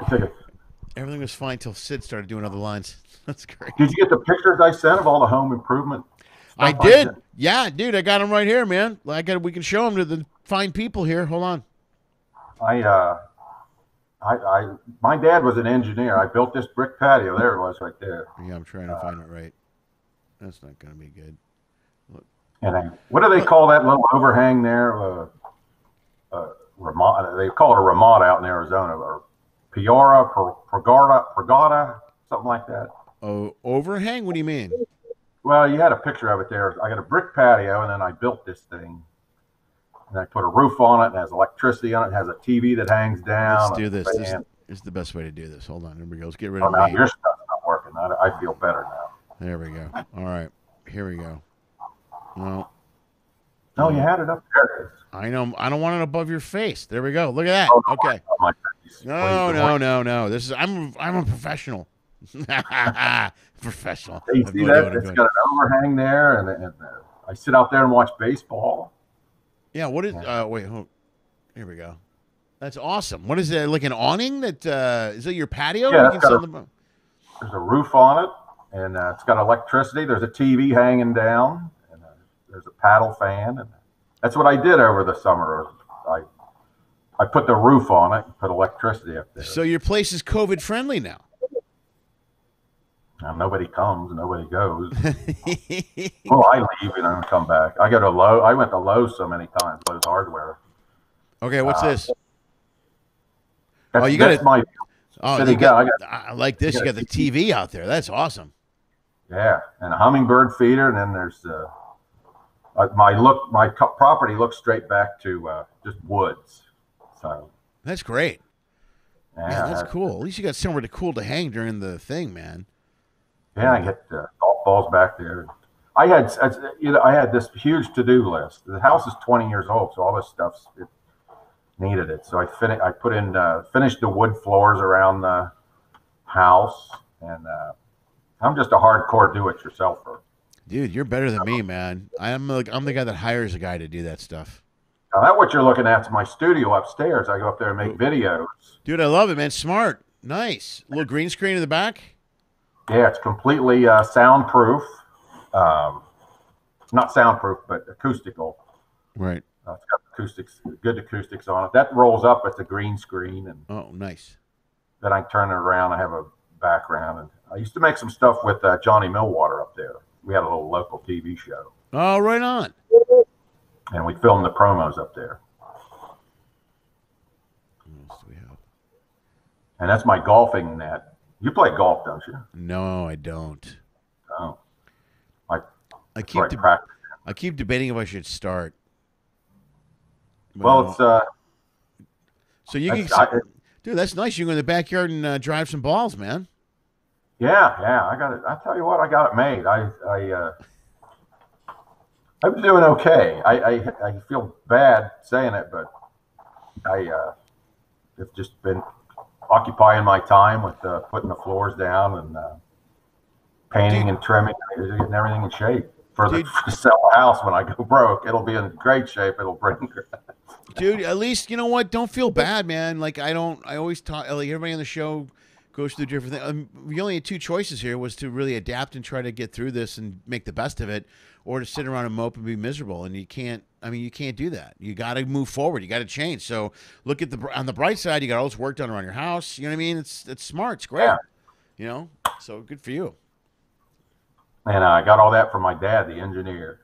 Everything was fine until Sid started doing other lines. That's great. Did you get the pictures I sent of all the home improvement? I did. Yeah, dude. I got them right here, man. We can show them to the fine people here. Hold on. My dad was an engineer. I built this brick patio. There it was right there. Yeah, I'm trying to find it right. That's not going to be good. Look. And what do they call that little overhang there? They call it a ramada out in Arizona, or Peoria, Pergata, something like that. Oh, overhang? What do you mean? Well, you had a picture of it there. I got a brick patio, and then I built this thing. And I put a roof on it. It has electricity on it. It has a TV that hangs down. Let's do this. This is the best way to do this. Hold on. Here we go. Let's get rid of now me. your stuff's not working. I feel better now. There we go. All right. Here we go. Well. No, you had it up there. It is. I know. I don't want it above your face. There we go. Look at that. Oh, no, okay. My face. No. This is. I'm a professional. Professional. Hey, see that? It's got an overhang there, and I sit out there and watch baseball. Yeah. What is? Wait. Here we go. That's awesome. What is it? Like an awning? Is it your patio? Yeah. There's a roof on it, and it's got electricity. There's a TV hanging down, and there's a paddle fan, and that's what I did over the summer. I put the roof on it and put electricity up there. So your place is COVID friendly now. Now, nobody comes, nobody goes. Well, I leave and come back. I go to Lowe's. I went to Lowe's so many times. Lowe's Hardware. Okay, what's this? You got my. I like this. You got the TV out there. That's awesome. Yeah, and a hummingbird feeder, and then there's my property looks straight back to just woods. So that's great. Yeah, that's cool. At least you got somewhere to hang during the thing, man. Yeah, I get golf balls back there. I had this huge to-do list. The house is 20 years old, so all this stuff needed it. So I finished the wood floors around the house, and I'm just a hardcore do-it-yourselfer. Dude, you're better than me, man. I'm the guy that hires a guy to do that stuff. Now that what you're looking at is my studio upstairs. I go up there and make videos. Dude, I love it, man. Smart, nice. A little green screen in the back. Yeah, it's completely soundproof. Not soundproof, but acoustical. Right. It's got good acoustics on it. That rolls up. It's a green screen, and nice. Then I turn it around. I have a background, and I used to make some stuff with Johnny Millwater up there. We had a little local TV show. Oh, right on. And we filmed the promos up there. What else do we have? And that's my golfing net. You play golf, don't you? No, I don't. Oh. I keep debating if I should start. Well, it's so you can, dude, that's nice. You can go in the backyard and drive some balls, man. yeah. I got it. I tell you what, I got it made. I'm doing okay. I feel bad saying it, but I have just been occupying my time with putting the floors down and painting and trimming, getting everything in shape to sell a house when I go broke. It'll be in great shape. It'll bring. Dude, at least you know what? Don't feel bad, man. Like I always talk. Like everybody on the show goes through different things. We only had two choices here: was to really adapt and try to get through this and make the best of it, or to sit around and mope and be miserable. And you can't. I mean, you can't do that. You got to move forward. You got to change. So look at on the bright side. You got all this work done around your house. You know what I mean? It's smart. It's great. Yeah. You know. So good for you. And I got all that from my dad, the engineer.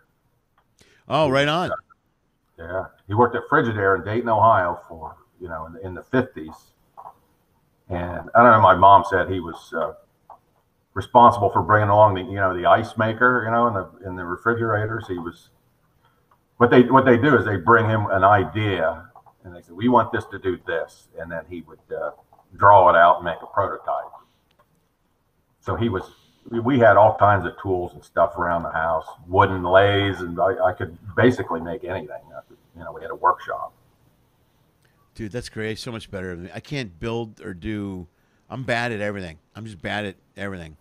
Oh, right on. Yeah, he worked at Frigidaire in Dayton, Ohio for, in the 50s. And I don't know, my mom said he was responsible for bringing along the ice maker, in the refrigerators. He was, what they do is they bring him an idea and they say, we want this to do this. And then he would draw it out and make a prototype. So we had all kinds of tools and stuff around the house, wooden lathes, and I could basically make anything. We had a workshop. Dude, that's great. So much better than me. I can't build or do. I'm bad at everything. I'm just bad at everything.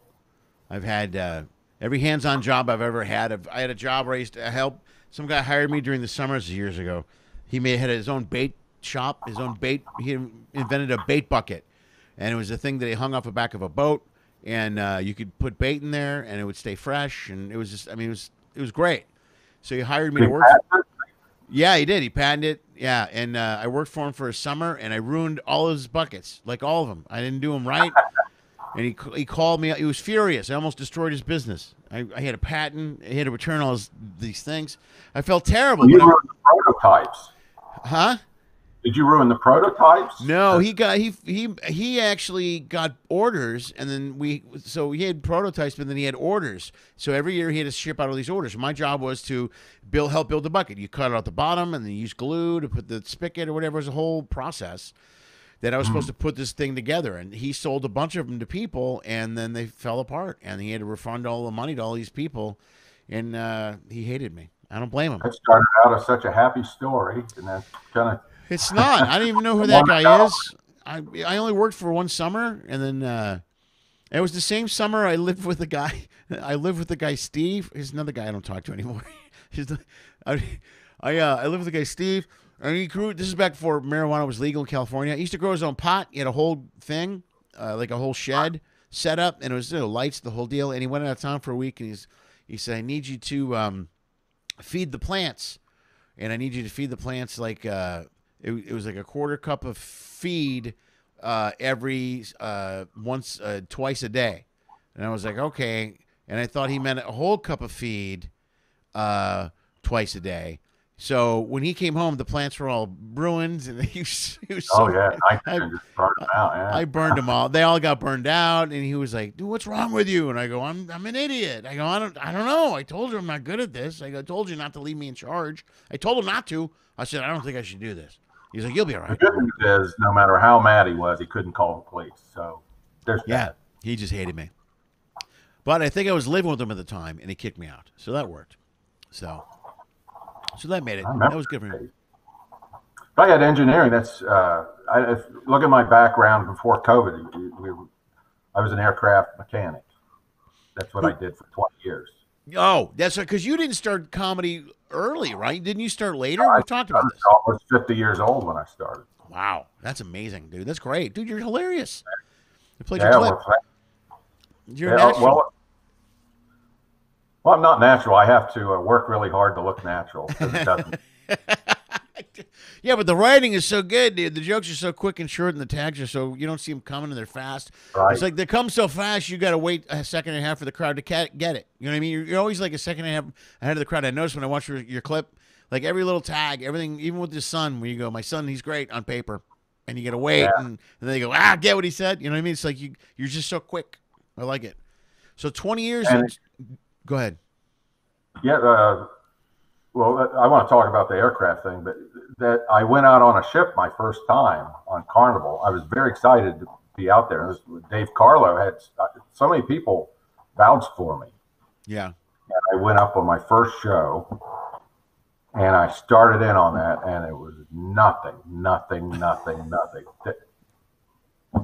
I've had every hands-on job I've ever had. I had a job where I used to help. Some guy hired me during the summers years ago. He had his own bait shop, his own bait. He invented a bait bucket, and it was a thing that he hung off the back of a boat. And you could put bait in there, and it would stay fresh. And it was just, I mean, it was great. So he hired me to work. Yeah, he did. He patented it. Yeah, and I worked for him for a summer, and I ruined all his buckets, like all of them. I didn't do them right. And he called me. He was furious. I almost destroyed his business. I had a patent. He had to return all these things. I felt terrible. You ruined the prototypes. Huh? Did you ruin the prototypes? No, he actually got orders, and then so he had prototypes, but then he had orders. So every year he had to ship out all these orders. My job was to help build the bucket. You cut it out the bottom, and then you use glue to put the spigot or whatever. It was a whole process that I was supposed to put this thing together. And he sold a bunch of them to people, and then they fell apart, and he had to refund all the money to all these people, and he hated me. I don't blame him. That started out as such a happy story, and that's kind of. It's not. I don't even know who that guy is. I only worked for one summer, and then it was the same summer I lived with a guy. I lived with the guy Steve. He's another guy I don't talk to anymore. I lived with the guy Steve, and he grew. This is back before marijuana was legal in California. He used to grow his own pot. He had a whole thing, like a whole shed set up, and it was lights, the whole deal. And he went out of town for a week, and he said, "I need you to feed the plants, and I need you to feed the plants like." It was like a quarter cup of feed twice a day. And I was like, okay. And I thought he meant a whole cup of feed twice a day. So when he came home, the plants were all ruined, and he was so, I burned them all. They all got burned out, and he was like, "Dude, what's wrong with you?" And I go, "I'm an idiot." I go, "I don't know. I told you I'm not good at this. I told you not to leave me in charge. I told him not to. I said I don't think I should do this." He's like, "You'll be all right." The good news is, no matter how mad he was, he couldn't call the police. So there's that. He just hated me. But I think I was living with him at the time, and he kicked me out. So that worked. So that made it. That was good for him. If I had engineering, that's look at my background before COVID. I was an aircraft mechanic. That's what I did for 20 years. Oh, that's because you didn't start comedy early, right? Didn't you start later? We talked about this. I was 50 years old when I started. Wow, that's amazing, dude. That's great, dude. You're hilarious. You played your clip. You're natural. Well, I'm not natural. I have to work really hard to look natural. It doesn't. Yeah, but the writing is so good, dude. The jokes are so quick and short, and the tags are so you don't see them coming, and they're fast. Right. It's like they come so fast, you got to wait a second and a half for the crowd to get it. You know what I mean? You're always like a second and a half ahead of the crowd. I noticed when I watched your clip, like every little tag, everything, even with your son, where you go, "My son, he's great on paper," and you got to wait, and then they go, "Get what he said." You know what I mean? It's like you're just so quick. I like it. So 20 years. Go ahead. Yeah. Well, I want to talk about the aircraft thing, but that I went out on a ship my first time on Carnival. I was very excited to be out there. Dave Carlo had so many people vouched for me. Yeah. And I went up on my first show, and I started in on that, and it was nothing.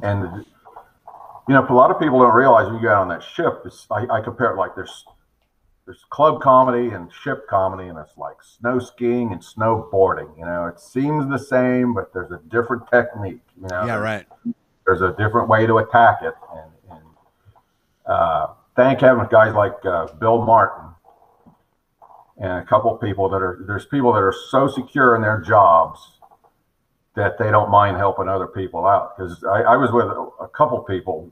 And you know, a lot of people don't realize when you get on that ship, I compare it like there's club comedy and ship comedy, and it's like snow skiing and snowboarding. You know, it seems the same, but there's a different technique. You know, Yeah, right. There's a different way to attack it, and thank heaven guys like Bill Martin and a couple of people there's people that are so secure in their jobs that they don't mind helping other people out. Because I was with a couple people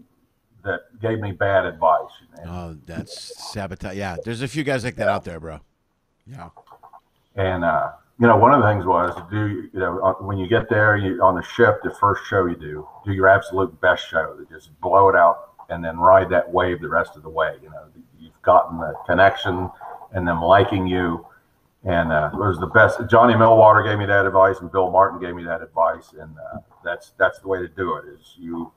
that gave me bad advice. Oh, that's sabotage. Yeah, there's a few guys like that out there, bro. Yeah. And you know, one of the things was you know, when you get there, on the ship, the first show you do your absolute best show. Just blow it out and then ride that wave the rest of the way. You know, you've gotten the connection and them liking you. And it was the best. Johnny Millwater gave me that advice, and Bill Martin gave me that advice. And that's the way to do it, is you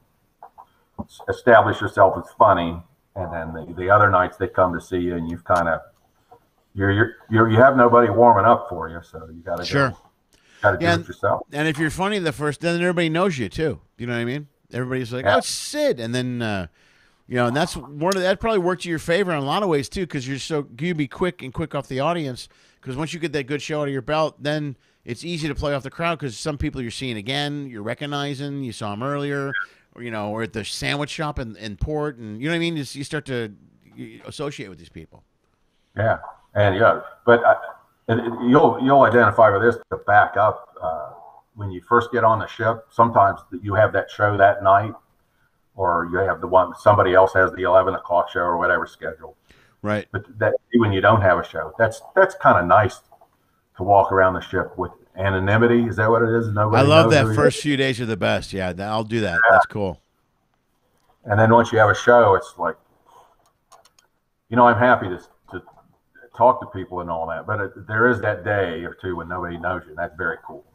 establish yourself as funny, and then the other nights they come to see you, and you've kind of you have nobody warming up for you, so you got to do it yourself. And if you're funny the first, then everybody knows you too. You know what I mean? Everybody's like, "Oh, it's Sid," and then you know, and that's that probably worked to your favor in a lot of ways too, because you be quick off the audience. Because once you get that good show out of your belt, then it's easy to play off the crowd, because some people you're seeing again, you're recognizing, you saw them earlier, or, you know, or at the sandwich shop in Port, and you know what I mean? You start to associate with these people. Yeah, and but you'll identify with this to back up. When you first get on the ship, sometimes you have that show that night, or you have the one, somebody else has the 11 o'clock show or whatever schedule. Right. But that when you don't have a show, that's kind of nice to walk around the ship with anonymity. Is that what it is? Nobody. I love that first few days are the best. Yeah, I'll do that. Yeah. That's cool. And then once you have a show, it's like, you know, I'm happy to talk to people and all that, but there is that day or two when nobody knows you, and that's very cool.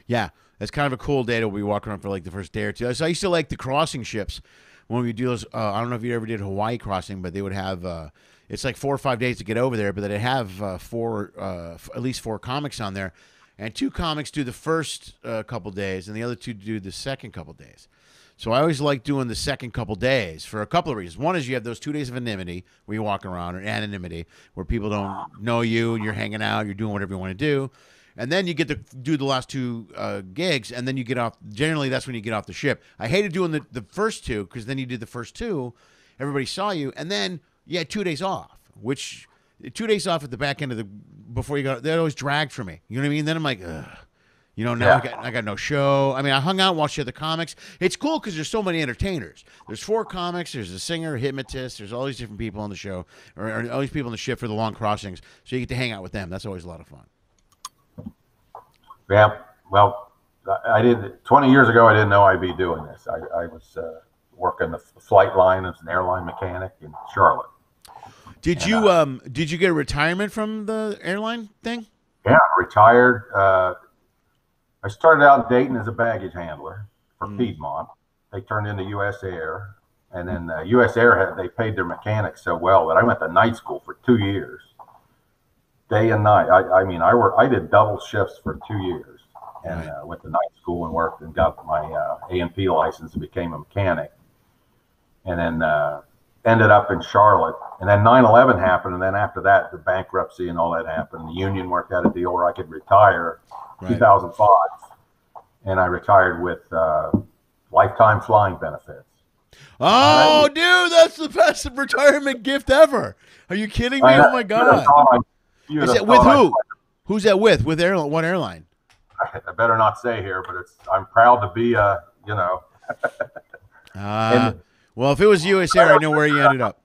Yeah, it's kind of a cool day to be walking around for like the first day or two. So I used to like the crossing ships when we do those. I don't know if you ever did Hawaii crossing, but they would have. It's like 4 or 5 days to get over there, but they have at least 4 comics on there, and 2 comics do the first couple days, and the other 2 do the second couple days. So I always like doing the second couple days for a couple of reasons. One is you have those 2 days of anonymity where you walk around, or anonymity, where people don't know you and you're hanging out, you're doing whatever you want to do. And then you get to do the last 2 gigs, and then you get off. Generally, that's when you get off the ship. I hated doing the first 2, because then you did the first 2, everybody saw you, and then you had 2 days off, which 2 days off at the back end of before you go, that always dragged for me. You know what I mean? Then I'm like, ugh. You know, now I got no show. I mean, I hung out and watched the other comics. It's cool because there's so many entertainers. There's 4 comics. There's a singer, a hypnotist. There's all these different people on the show, or all these people on the ship for the long crossings. So you get to hang out with them. That's always a lot of fun. Yeah. Well, 20 years ago, I didn't know I'd be doing this. I was working the flight line as an airline mechanic in Charlotte. Did you get a retirement from the airline thing? Yeah, retired. I started out in Dayton as a baggage handler for Piedmont. They turned into U.S. Air, and then U.S. Air they paid their mechanics so well that I went to night school for 2 years, day and night. I did double shifts for 2 years, and went to night school and worked and got my A&P license and became a mechanic, and then ended up in Charlotte. And then 9/11 happened, and then after that, the bankruptcy and all that happened. The union worked out a deal where I could retire. 2005, and I retired with lifetime flying benefits. Oh, dude, that's the best retirement gift ever. Are you kidding me? Oh my God! Is it with who? Who's that with? With what airline? I better not say here, but I'm proud to be well, if it was US Air, I know where you ended up.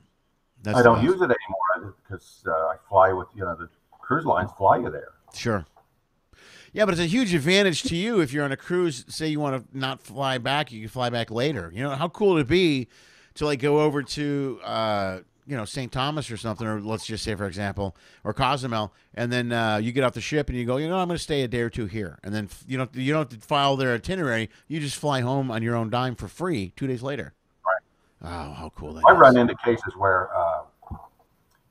I don't use it anymore because I fly with the cruise lines fly you there. Sure. Yeah, but it's a huge advantage to you if you're on a cruise. Say you want to not fly back, you can fly back later. You know, how cool would it be to like go over to St. Thomas or something, or let's just say, for example, or Cozumel, and then you get off the ship and you go, I'm going to stay a day or two here, and then you don't have to file their itinerary. You just fly home on your own dime for free 2 days later. Right. Oh, how cool that is. I run into cases where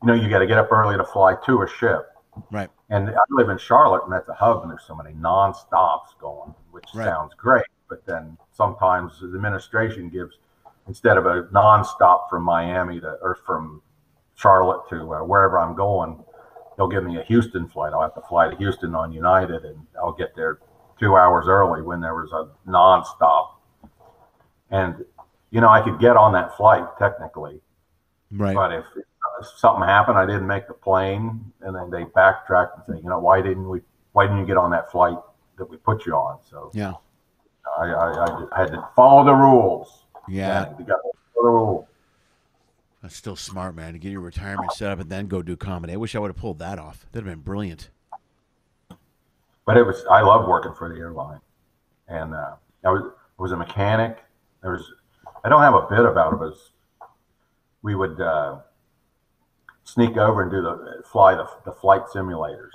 you got to get up early to fly to a ship. Right. And I live in Charlotte, and at the hub, and there's so many non-stops going, which sounds great. But then sometimes the administration gives, instead of a non-stop from Miami or from Charlotte to wherever I'm going, they'll give me a Houston flight. I'll have to fly to Houston on United, and I'll get there 2 hours early when there was a non-stop. And, I could get on that flight technically. Right. But if something happened, I didn't make the plane, and then they backtrack and say, why didn't you get on that flight that we put you on? So yeah, I had to follow the rules. Yeah. You got to follow the rules. That's still smart, man, to get your retirement set up and then go do comedy. I wish I would have pulled that off. That'd have been brilliant. But I loved working for the airline, and I was a mechanic. I don't have a bit about it, but we would sneak over and fly the flight simulators.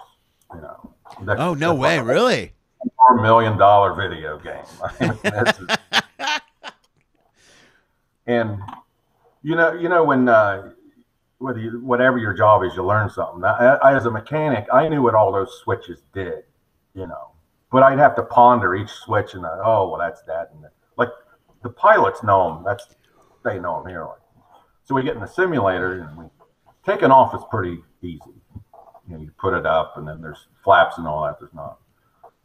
Oh, no way, really? $4 million video game. I mean, and when whatever your job is, you learn something. I as a mechanic, I knew what all those switches did, but I'd have to ponder each switch and that's that, and like the pilots know them. They know them here. So we get in the simulator, and taking off is pretty easy. You put it up, and then there's flaps and all that. There's not.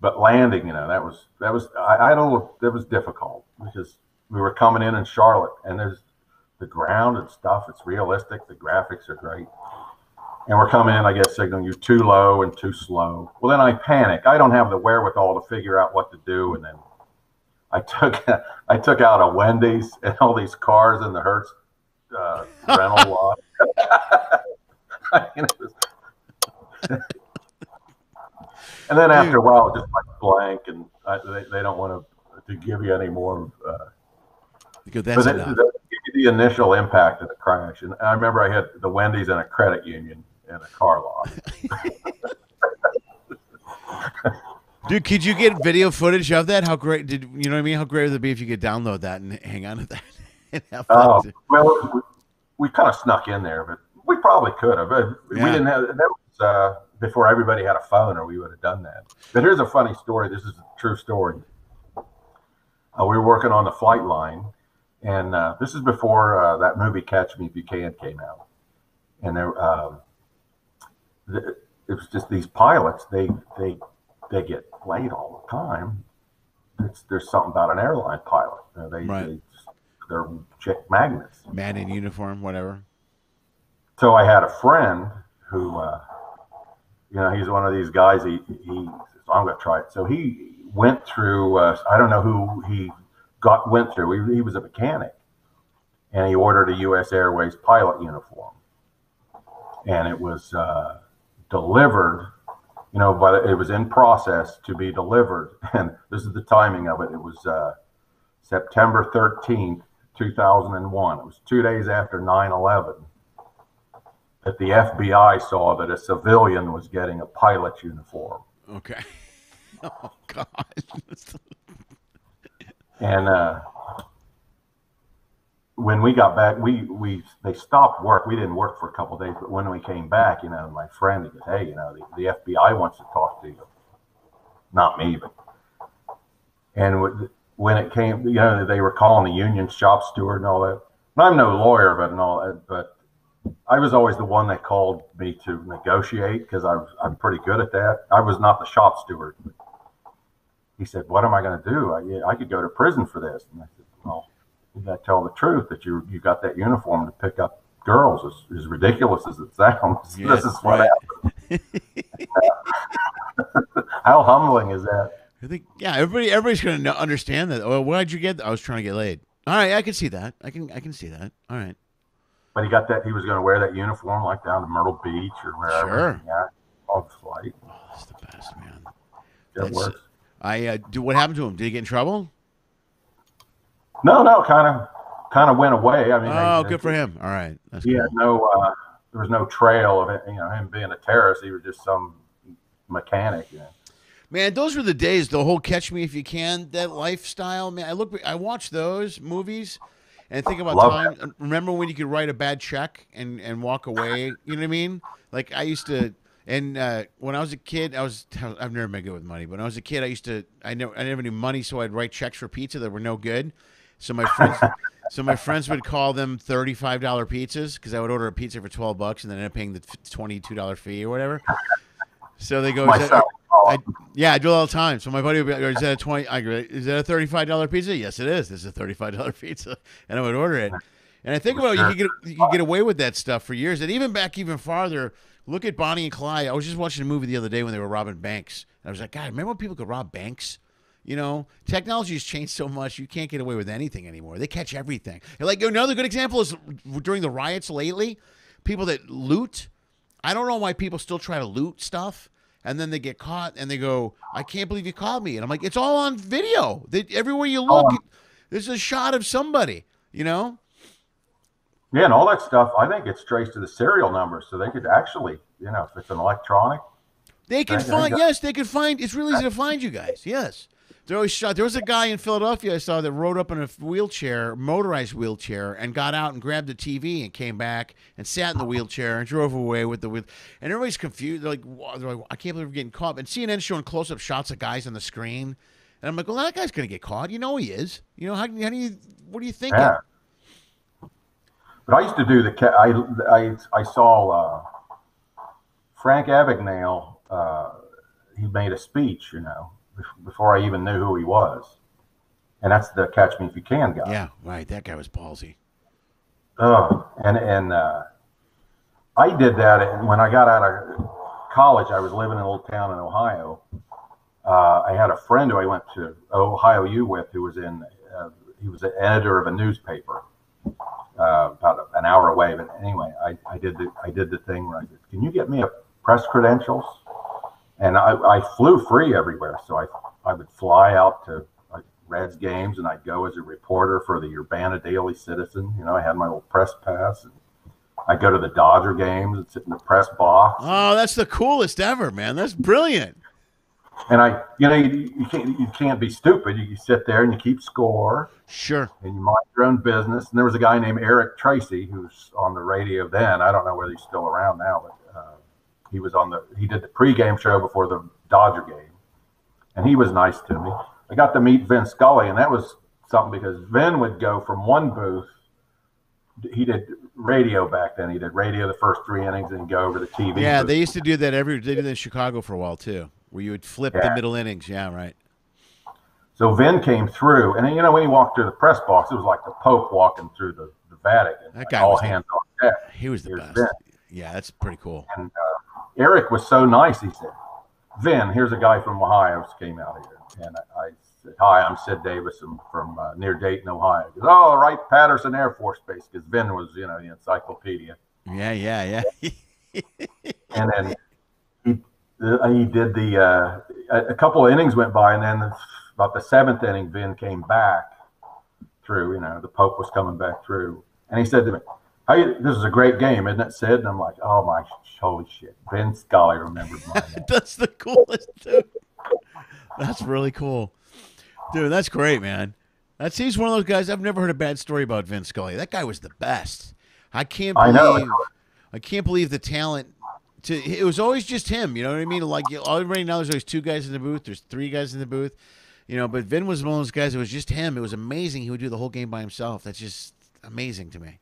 But landing, that was it was difficult because we were coming in Charlotte, and there's the ground and stuff. It's realistic. The graphics are great. And we're coming in, I guess, signaling you too low and too slow. Well, then I panic. I don't have the wherewithal to figure out what to do, and then I took out a Wendy's and all these cars in the Hertz rental lot. And then after a while, it just blank, and they don't want to give you any more. Because that's they give you the initial impact of the crash. And I remember I had the Wendy's and a credit union in a car lot. Dude, could you get video footage of that? How great you know what I mean? How great would it be if you could download that and hang on to that? And have fun? Well, we kind of snuck in there, but we probably could have. We didn't have that was before everybody had a phone, or we would have done that. But here's a funny story. This is a true story. We were working on the flight line, and this is before that movie Catch Me If You Can came out. And it was just these pilots. They get late all the time. There's something about an airline pilot. They're chick magnets. Man in uniform, whatever. So I had a friend who, he's one of these guys. He says, I'm going to try it. So he went through. I don't know who he went through. He was a mechanic, and he ordered a U.S. Airways pilot uniform, and it was delivered. But it was in process to be delivered, and this is the timing of it. It was September 13th, 2001. It was 2 days after 9/11 that the FBI saw that a civilian was getting a pilot's uniform. Okay. Oh God. And when we got back, they stopped work. We didn't work for a couple of days, but when we came back, my friend, he goes, "Hey, the FBI wants to talk to you." Not me, but when it came, they were calling the union shop steward and all that. And I'm no lawyer, but I was always the one that called me to negotiate because I'm pretty good at that. I was not the shop steward. He said, "What am I going to do? I could go to prison for this." And I said, "Well, you got to tell the truth that you got that uniform to pick up girls. As ridiculous as it sounds, yes, this is what happened." How humbling is that? I think, everybody's going to understand that. Well, why'd you get? I was trying to get laid. All right, I can see that. I can see that. All right. But he got that. He was going to wear that uniform like down to Myrtle Beach or wherever. Sure. Yeah, on the flight. Oh, that's the best, man. That works. What happened to him? Did he get in trouble? No, kind of. kind of went away. I mean, Oh, good for him. All right, that's he cool. had no, there was no trail of it, him being a terrorist. He was just some mechanic. Man, those were the days. The whole "Catch Me If You Can," that lifestyle. Man, I watch those movies and think about Love time. Remember when you could write a bad check and walk away? You know what I mean? Like I used to. And when I was a kid, I've never been good with money. But when I was a kid, I never knew money, so I'd write checks for pizza that were no good. So my friends would call them $35 pizzas because I would order a pizza for $12 and then end up paying the $22 fee or whatever. So they go, yeah, I do it all the time. So my buddy would be like, is that is that a $35 pizza? Yes, it is. This is a $35 pizza, and I would order it. And I think about it, you could get away with that stuff for years, and even farther. Look at Bonnie and Clyde. I was just watching a movie the other day when they were robbing banks. And I was like, God, remember when people could rob banks? Technology has changed so much, you can't get away with anything anymore. They catch everything. And like another good example is during the riots lately, people that loot. I don't know why people still try to loot stuff. And then they get caught and they go, I can't believe you caught me. And I'm like, it's all on video. Everywhere you look, there's a shot of somebody, Yeah, and all that stuff, I think it's traced to the serial number, so they could actually, if it's an electronic. They can find, it's really easy to find you guys, yes. They're always shot. There was a guy in Philadelphia I saw that rode up in a motorized wheelchair, and got out and grabbed the TV and came back and sat in the wheelchair and drove away with the wheel. And everybody's confused. They're like, I can't believe we're getting caught. And CNN's showing close-up shots of guys on the screen. And I'm like, well, that guy's going to get caught. You know he is. What are you thinking? Yeah. But I used to do I saw Frank Abagnale. He made a speech, before I even knew who he was, and that's the "Catch Me If You Can" guy. Yeah, right. That guy was ballsy. And I did that, and when I got out of college, I was living in a little town in Ohio. I had a friend who I went to Ohio U with, who was he was an editor of a newspaper. About an hour away, but anyway, I did the thing where I said, "Can you get me a press credentials?" And I flew free everywhere, so I would fly out to Reds games, and I'd go as a reporter for the Urbana Daily Citizen. I had my little press pass, and I'd go to the Dodger games and sit in the press box. Oh, that's the coolest ever, man! That's brilliant. And you can't be stupid. You sit there and you keep score. Sure. And you mind your own business. And there was a guy named Eric Tracy who was on the radio then. I don't know whether he's still around now, but he did the pregame show before the Dodger game, and he was nice to me. I got to meet Vin Scully, and that was something because Vin would go from one booth. He did radio back then. He did radio the first 3 innings and go over to TV. Yeah, booth. they used to do that they did that in Chicago for a while too, where you would flip the middle innings. Yeah, right. So Vin came through, and when he walked through the press box, it was like the Pope walking through the Vatican. That guy all was hands on deck. He was the best. Vin. Yeah, that's pretty cool. And Eric was so nice. He said, "Vin, here's a guy from Ohio who came out here." And I said, "Hi, I'm Sid Davis. I'm from near Dayton, Ohio." He goes, "Oh, right, Patterson Air Force Base," because Vin was, the encyclopedia. Yeah. And then he did a couple of innings went by, and then about the 7th inning, Vin came back through. The Pope was coming back through, and he said to me, "This is a great game, isn't it, Sid?" And I'm like, "Oh my, holy shit!" Vin Scully remembered my name. That's the coolest, dude. That's really cool, dude. That's great, man. He's one of those guys. I've never heard a bad story about Vin Scully. That guy was the best. I can't believe the talent. It was always just him. You know what I mean? Like already now, there's always 2 guys in the booth. There's 3 guys in the booth. But Vin was one of those guys. It was just him. It was amazing. He would do the whole game by himself. That's just amazing to me.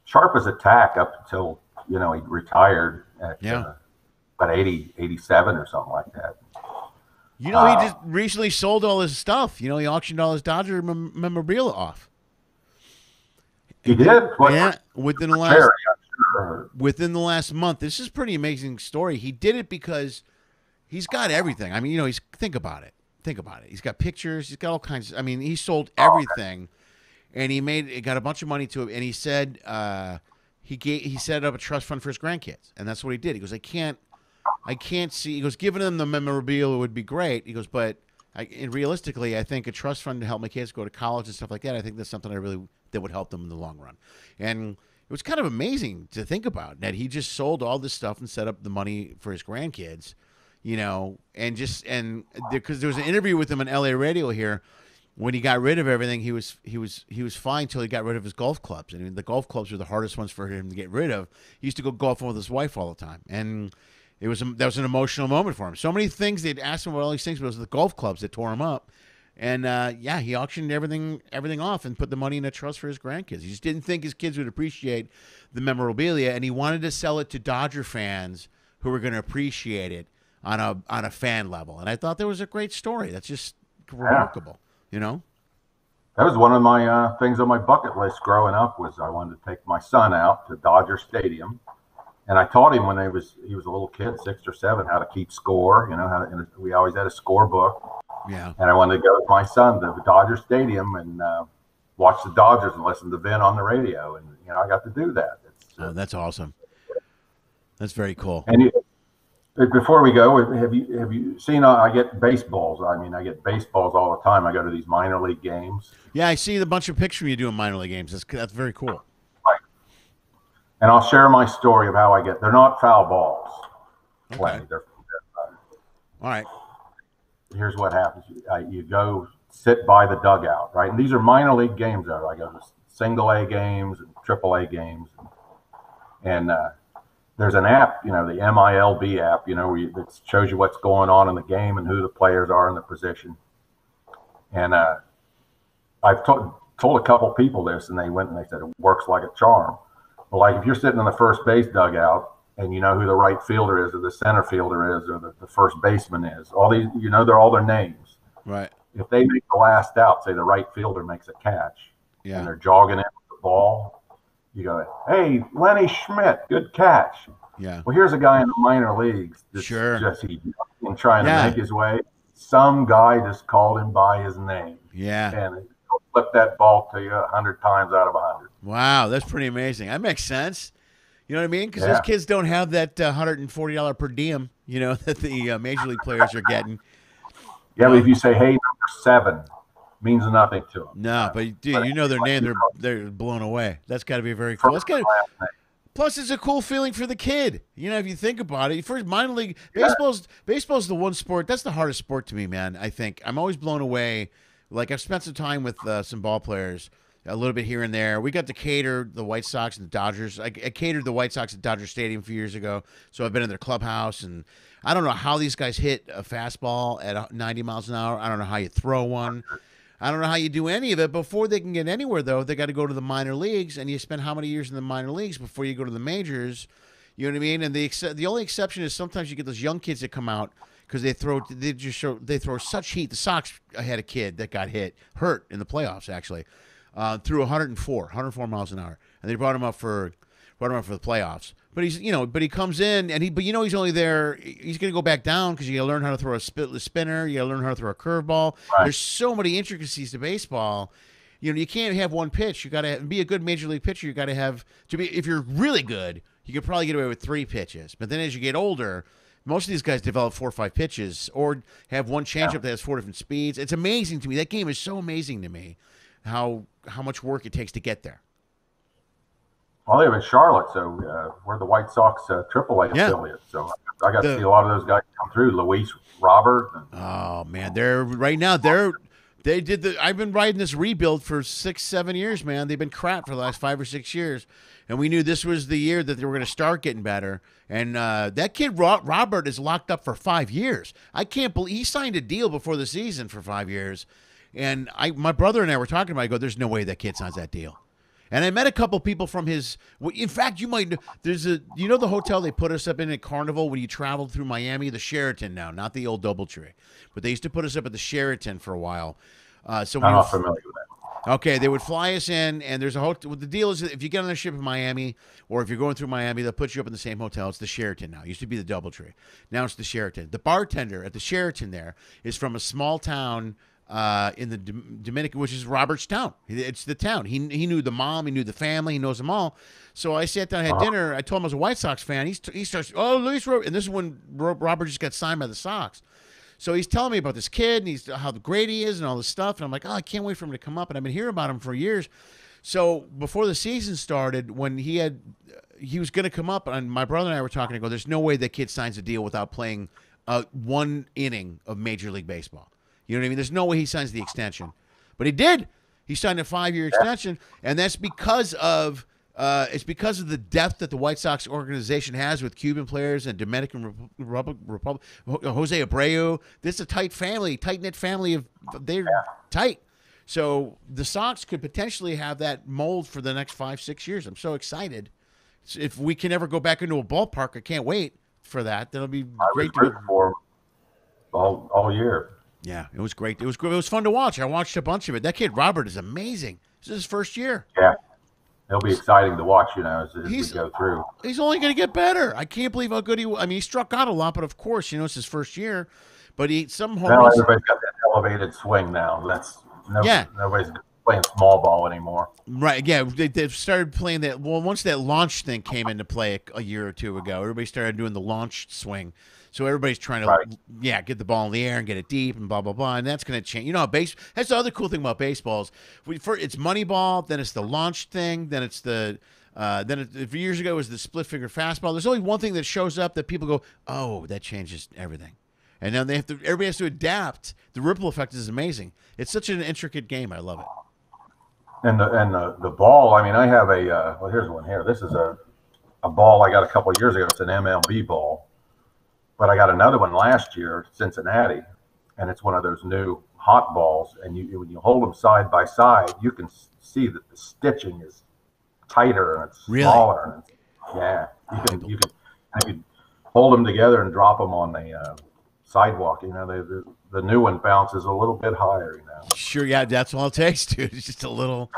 Sharp as a tack up until he retired at about 87 or something like that. He just recently sold all his stuff. He auctioned all his Dodger memorabilia off. He did? Yeah, within the last month. This is a pretty amazing story. He did it because he's got everything. I mean, think about it. He's got pictures. He's got all kinds. He sold everything. And he got a bunch of money to it, and he said he set up a trust fund for his grandkids, and that's what he did. He goes, I can't see. He goes, giving them the memorabilia would be great. He goes, but realistically, I think a trust fund to help my kids go to college and stuff like that. I think that's something I really that would help them in the long run. And it was kind of amazing to think about that he just sold all this stuff and set up the money for his grandkids, and because there was an interview with him on LA radio here. When he got rid of everything, he was fine until he got rid of his golf clubs. And the golf clubs were the hardest ones for him to get rid of. He used to go golfing with his wife all the time, and that was an emotional moment for him. So many things they'd asked him about all these things, but it was the golf clubs that tore him up. And he auctioned everything off and put the money in a trust for his grandkids. He just didn't think his kids would appreciate the memorabilia, and he wanted to sell it to Dodger fans who were going to appreciate it on a fan level. And I thought that was a great story. That's just remarkable. That was one of my things on my bucket list growing up. Was I wanted to take my son out to Dodger Stadium, and I taught him when he was a little kid, 6 or 7, how to keep score. We always had a scorebook. Yeah. And I wanted to go with my son to the Dodger Stadium and watch the Dodgers and listen to Vin on the radio, and I got to do that. That's awesome. That's very cool. And before we go, have you seen? I get baseballs. I get baseballs all the time. I go to these minor league games. Yeah, I see the bunch of pictures of you doing minor league games. That's very cool. Right. And I'll share my story of how I get. They're not foul balls. Okay. All right. Here's what happens. You go sit by the dugout, right? And these are minor league games. I go to single A games and triple A games, and there's an app, the MILB app, that shows you what's going on in the game and who the players are in the position. And I've told a couple people this, and they went and they said it works like a charm. Well, like if you're sitting in the first base dugout and you know who the right fielder is or the center fielder is or the first baseman is, all these, they're all their names. Right. If they make the last out, say the right fielder makes a catch, and they're jogging in with the ball, you go, hey, Lenny Schmidts, good catch. Yeah. Well, here's a guy in the minor leagues that's just trying to make his way. Some guy just called him by his name. Yeah. And he'll flip that ball to you 100 times out of 100. Wow, that's pretty amazing. That makes sense. You know what I mean? Because those kids don't have that $140 per diem, that the major league players are getting. Yeah, but if you say, hey, number 7, means nothing to them. No, but dude, their name, they're blown away. That's got to be very cool. Plus, it's a cool feeling for the kid. If you think about it, first minor league baseball's the one sport that's the hardest sport to me, man. I think I'm always blown away. Like I've spent some time with some ball players, a little bit here and there. We got to cater the White Sox and the Dodgers. I catered the White Sox at Dodger Stadium a few years ago, so I've been in their clubhouse, and I don't know how these guys hit a fastball at 90 miles an hour. I don't know how you throw one. I don't know how you do any of it. Before they can get anywhere, though, they got to go to the minor leagues, and you spend how many years in the minor leagues before you go to the majors? You know what I mean? And the only exception is sometimes you get those young kids that come out because they throw such heat. The Sox had a kid that got hurt in the playoffs actually, threw 104 miles an hour, and they brought him up for the playoffs. But he comes in and he's only there. He's going to go back down because you got to learn how to throw a spinner. You got to learn how to throw a curveball. Right. There's so many intricacies to baseball. You can't have one pitch. You got to be a good major league pitcher. You got to have to be. If you're really good, you could probably get away with 3 pitches. But then as you get older, most of these guys develop 4 or 5 pitches or have one changeup that has 4 different speeds. It's amazing to me. That game is so amazing to me. How much work it takes to get there. I live in Charlotte, so we're the White Sox AAA affiliate. So I got to see a lot of those guys come through. Luis Robert. Oh man, I've been riding this rebuild for 6-7 years, man. They've been crap for the last 5 or 6 years, and we knew this was the year that they were going to start getting better. And that kid Robert is locked up for 5 years. I can't believe he signed a deal before the season for 5 years. And my brother and I were talking about it. I go, there's no way that kid signs that deal. And I met a couple people from his. In fact, you might. There's the hotel they put us up in at Carnival when you traveled through Miami, the Sheraton now, not the old DoubleTree, but they used to put us up at the Sheraton for a while. So I'm not familiar with that. Okay, they would fly us in, and there's a hotel. The deal is that if you get on a ship in Miami, or if you're going through Miami, they'll put you up in the same hotel. It's the Sheraton now. It used to be the DoubleTree. Now it's the Sheraton. The bartender at the Sheraton there is from a small town in the Dominican, which is Robert's town. It's the town. He knew the mom. He knew the family. He knows them all. So I sat down, had dinner. I told him I was a White Sox fan. He starts, Luis Robert. And this is when Robert just got signed by the Sox. So he's telling me about this kid and how great he is and all this stuff. And I'm like, I can't wait for him to come up. And I've been hearing about him for years. So before the season started, when he was going to come up, and my brother and I were talking. I go, "There's no way that kid signs a deal without playing one inning of Major League Baseball." You know what I mean? There's no way he signs the extension, but he did. He signed a 5-year extension, and that's because of the depth that the White Sox organization has with Cuban players and Dominican Republic, Jose Abreu. This is a tight family, tight-knit family of they're tight. So the Sox could potentially have that mold for the next 5-6 years. I'm so excited. If we can ever go back into a ballpark, I can't wait for that. That'll be great to go for all year. Yeah, it was great. It was fun to watch. I watched a bunch of it. That kid Robert is amazing. This is his first year. Yeah, it'll be exciting to watch. As we go through. He's only going to get better. I can't believe how good he. I mean, he struck out a lot, but of course, it's his first year. But some home runs. Everybody's got that elevated swing now. Nobody's playing small ball anymore. Right. Yeah, they've started playing that. Well, once that launch thing came into play a year or two ago, everybody started doing the launch swing. So everybody's trying to, get the ball in the air and get it deep and blah, blah, blah. And that's going to change. That's the other cool thing about baseball is it's money ball, then it's the launch thing, then it's the years ago it was the split finger fastball. There's only one thing that shows up that people go, oh, that changes everything. And now everybody has to adapt. The ripple effect is amazing. It's such an intricate game. I love it. And the ball, I mean, I have here's one here. This is a ball I got a couple of years ago. It's an MLB ball. But I got another one last year, Cincinnati, and it's one of those new hot balls. And when you hold them side by side, you can see that the stitching is tighter and it's smaller. And you can hold them together and drop them on the sidewalk. The new one bounces a little bit higher. Sure, yeah, that's all it takes, dude. It's just a little.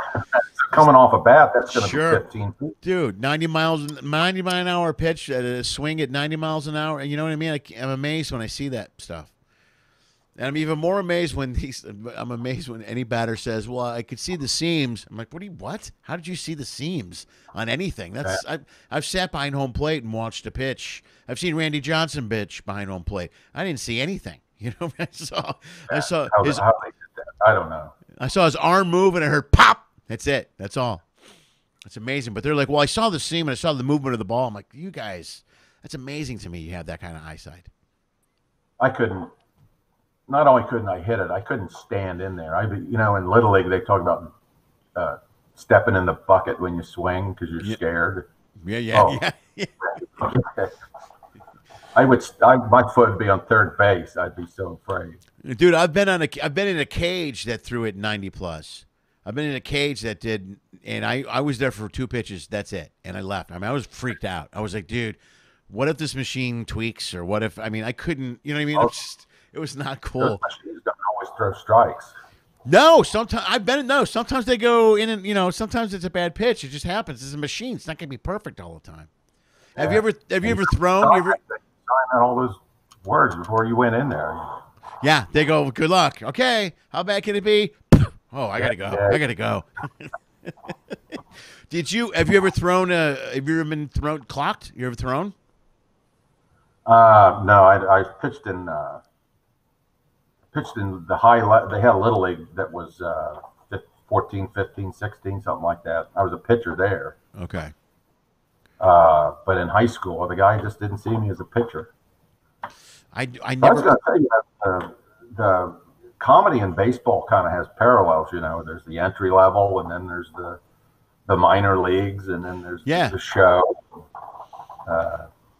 Coming off a bat, that's going to be 15 feet. Dude, 90 mile an hour pitch at a swing at 90 miles an hour. You know what I mean? I'm amazed when I see that stuff. And I'm even more amazed when any batter says, well, I could see the seams. I'm like, what? How did you see the seams on anything? I've sat behind home plate and watched a pitch. I've seen Randy Johnson pitch behind home plate. I didn't see anything. I saw how they did that. I don't know. I saw his arm move and I heard pop. That's it. That's all. It's amazing. But they're like, well, I saw the seam and I saw the movement of the ball. I'm like, you guys, that's amazing to me. You have that kind of eyesight. I couldn't. Not only couldn't I hit it, I couldn't stand in there. In Little League, they talk about stepping in the bucket when you swing because you're scared. Yeah. My foot would be on third base. I'd be so afraid. Dude, I've been in a cage that threw it 90 plus. I've been in a cage that did, and I was there for 2 pitches. That's it, and I left. I mean, I was freaked out. I was like, dude, what if this machine tweaks, or what if? I mean, I couldn't. You know what I mean? It was not cool. Those machines don't always throw strikes. No, sometimes they go in, and sometimes it's a bad pitch. It just happens. It's a machine. It's not going to be perfect all the time. Yeah. Have you ever thrown? Sign out all those words before you went in there. Yeah, they go, good luck. Okay, how bad can it be? Oh, I gotta go. I gotta go. Have you ever thrown been thrown clocked? You ever thrown? No, I pitched in the they had a Little League that was 14, 15, 16, something like that. I was a pitcher there. Okay. But in high school, the guy just didn't see me as a pitcher. I never. I was going to tell you the comedy in baseball kind of has parallels. There's the entry level, and then there's the minor leagues, and then there's the show.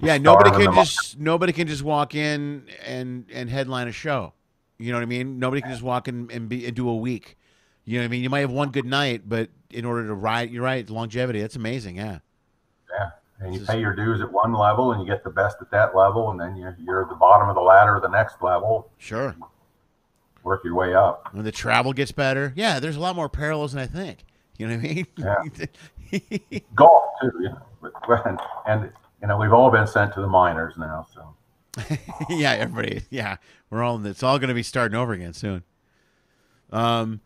Nobody can just walk in and headline a show. You know what I mean? Nobody can just walk in and do a week. You know what I mean? You might have one good night, but in order to ride, you're right, longevity. That's amazing. Yeah. Yeah. And you pay your dues at one level, and you get the best at that level, and then you're at the bottom of the ladder at the next level. Sure. Work your way up. When the travel gets better, there's a lot more parallels than I think. You know what I mean? Yeah. Golf too, and we've all been sent to the minors now, so. Yeah, everybody. Yeah, we're all. It's all going to be starting over again soon. I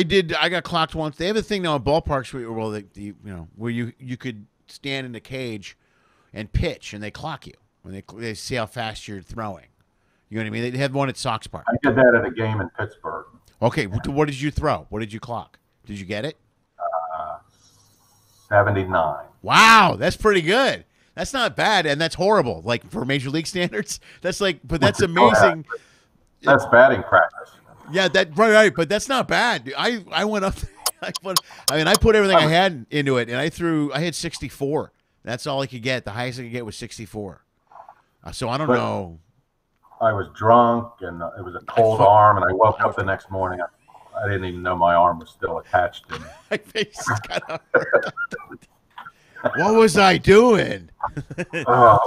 got clocked once. They have a thing now at ballparks where you could stand in a cage and pitch, and they clock you when they see how fast you're throwing. You know what I mean? They had one at Sox Park. I did that at a game in Pittsburgh. Okay, what did you throw? What did you clock? Did you get it? 79. Wow, that's pretty good. That's not bad, and that's horrible. Like for major league standards, that's like, but that's amazing. That's batting practice. Yeah, right. But that's not bad. I went up. I put everything I had into it, and I hit 64. That's all I could get. The highest I could get was 64. So I don't know. I was drunk, and it was a cold arm, and I woke up the next morning. I didn't even know my arm was still attached to me. My face is kind of hurt. What was I doing? My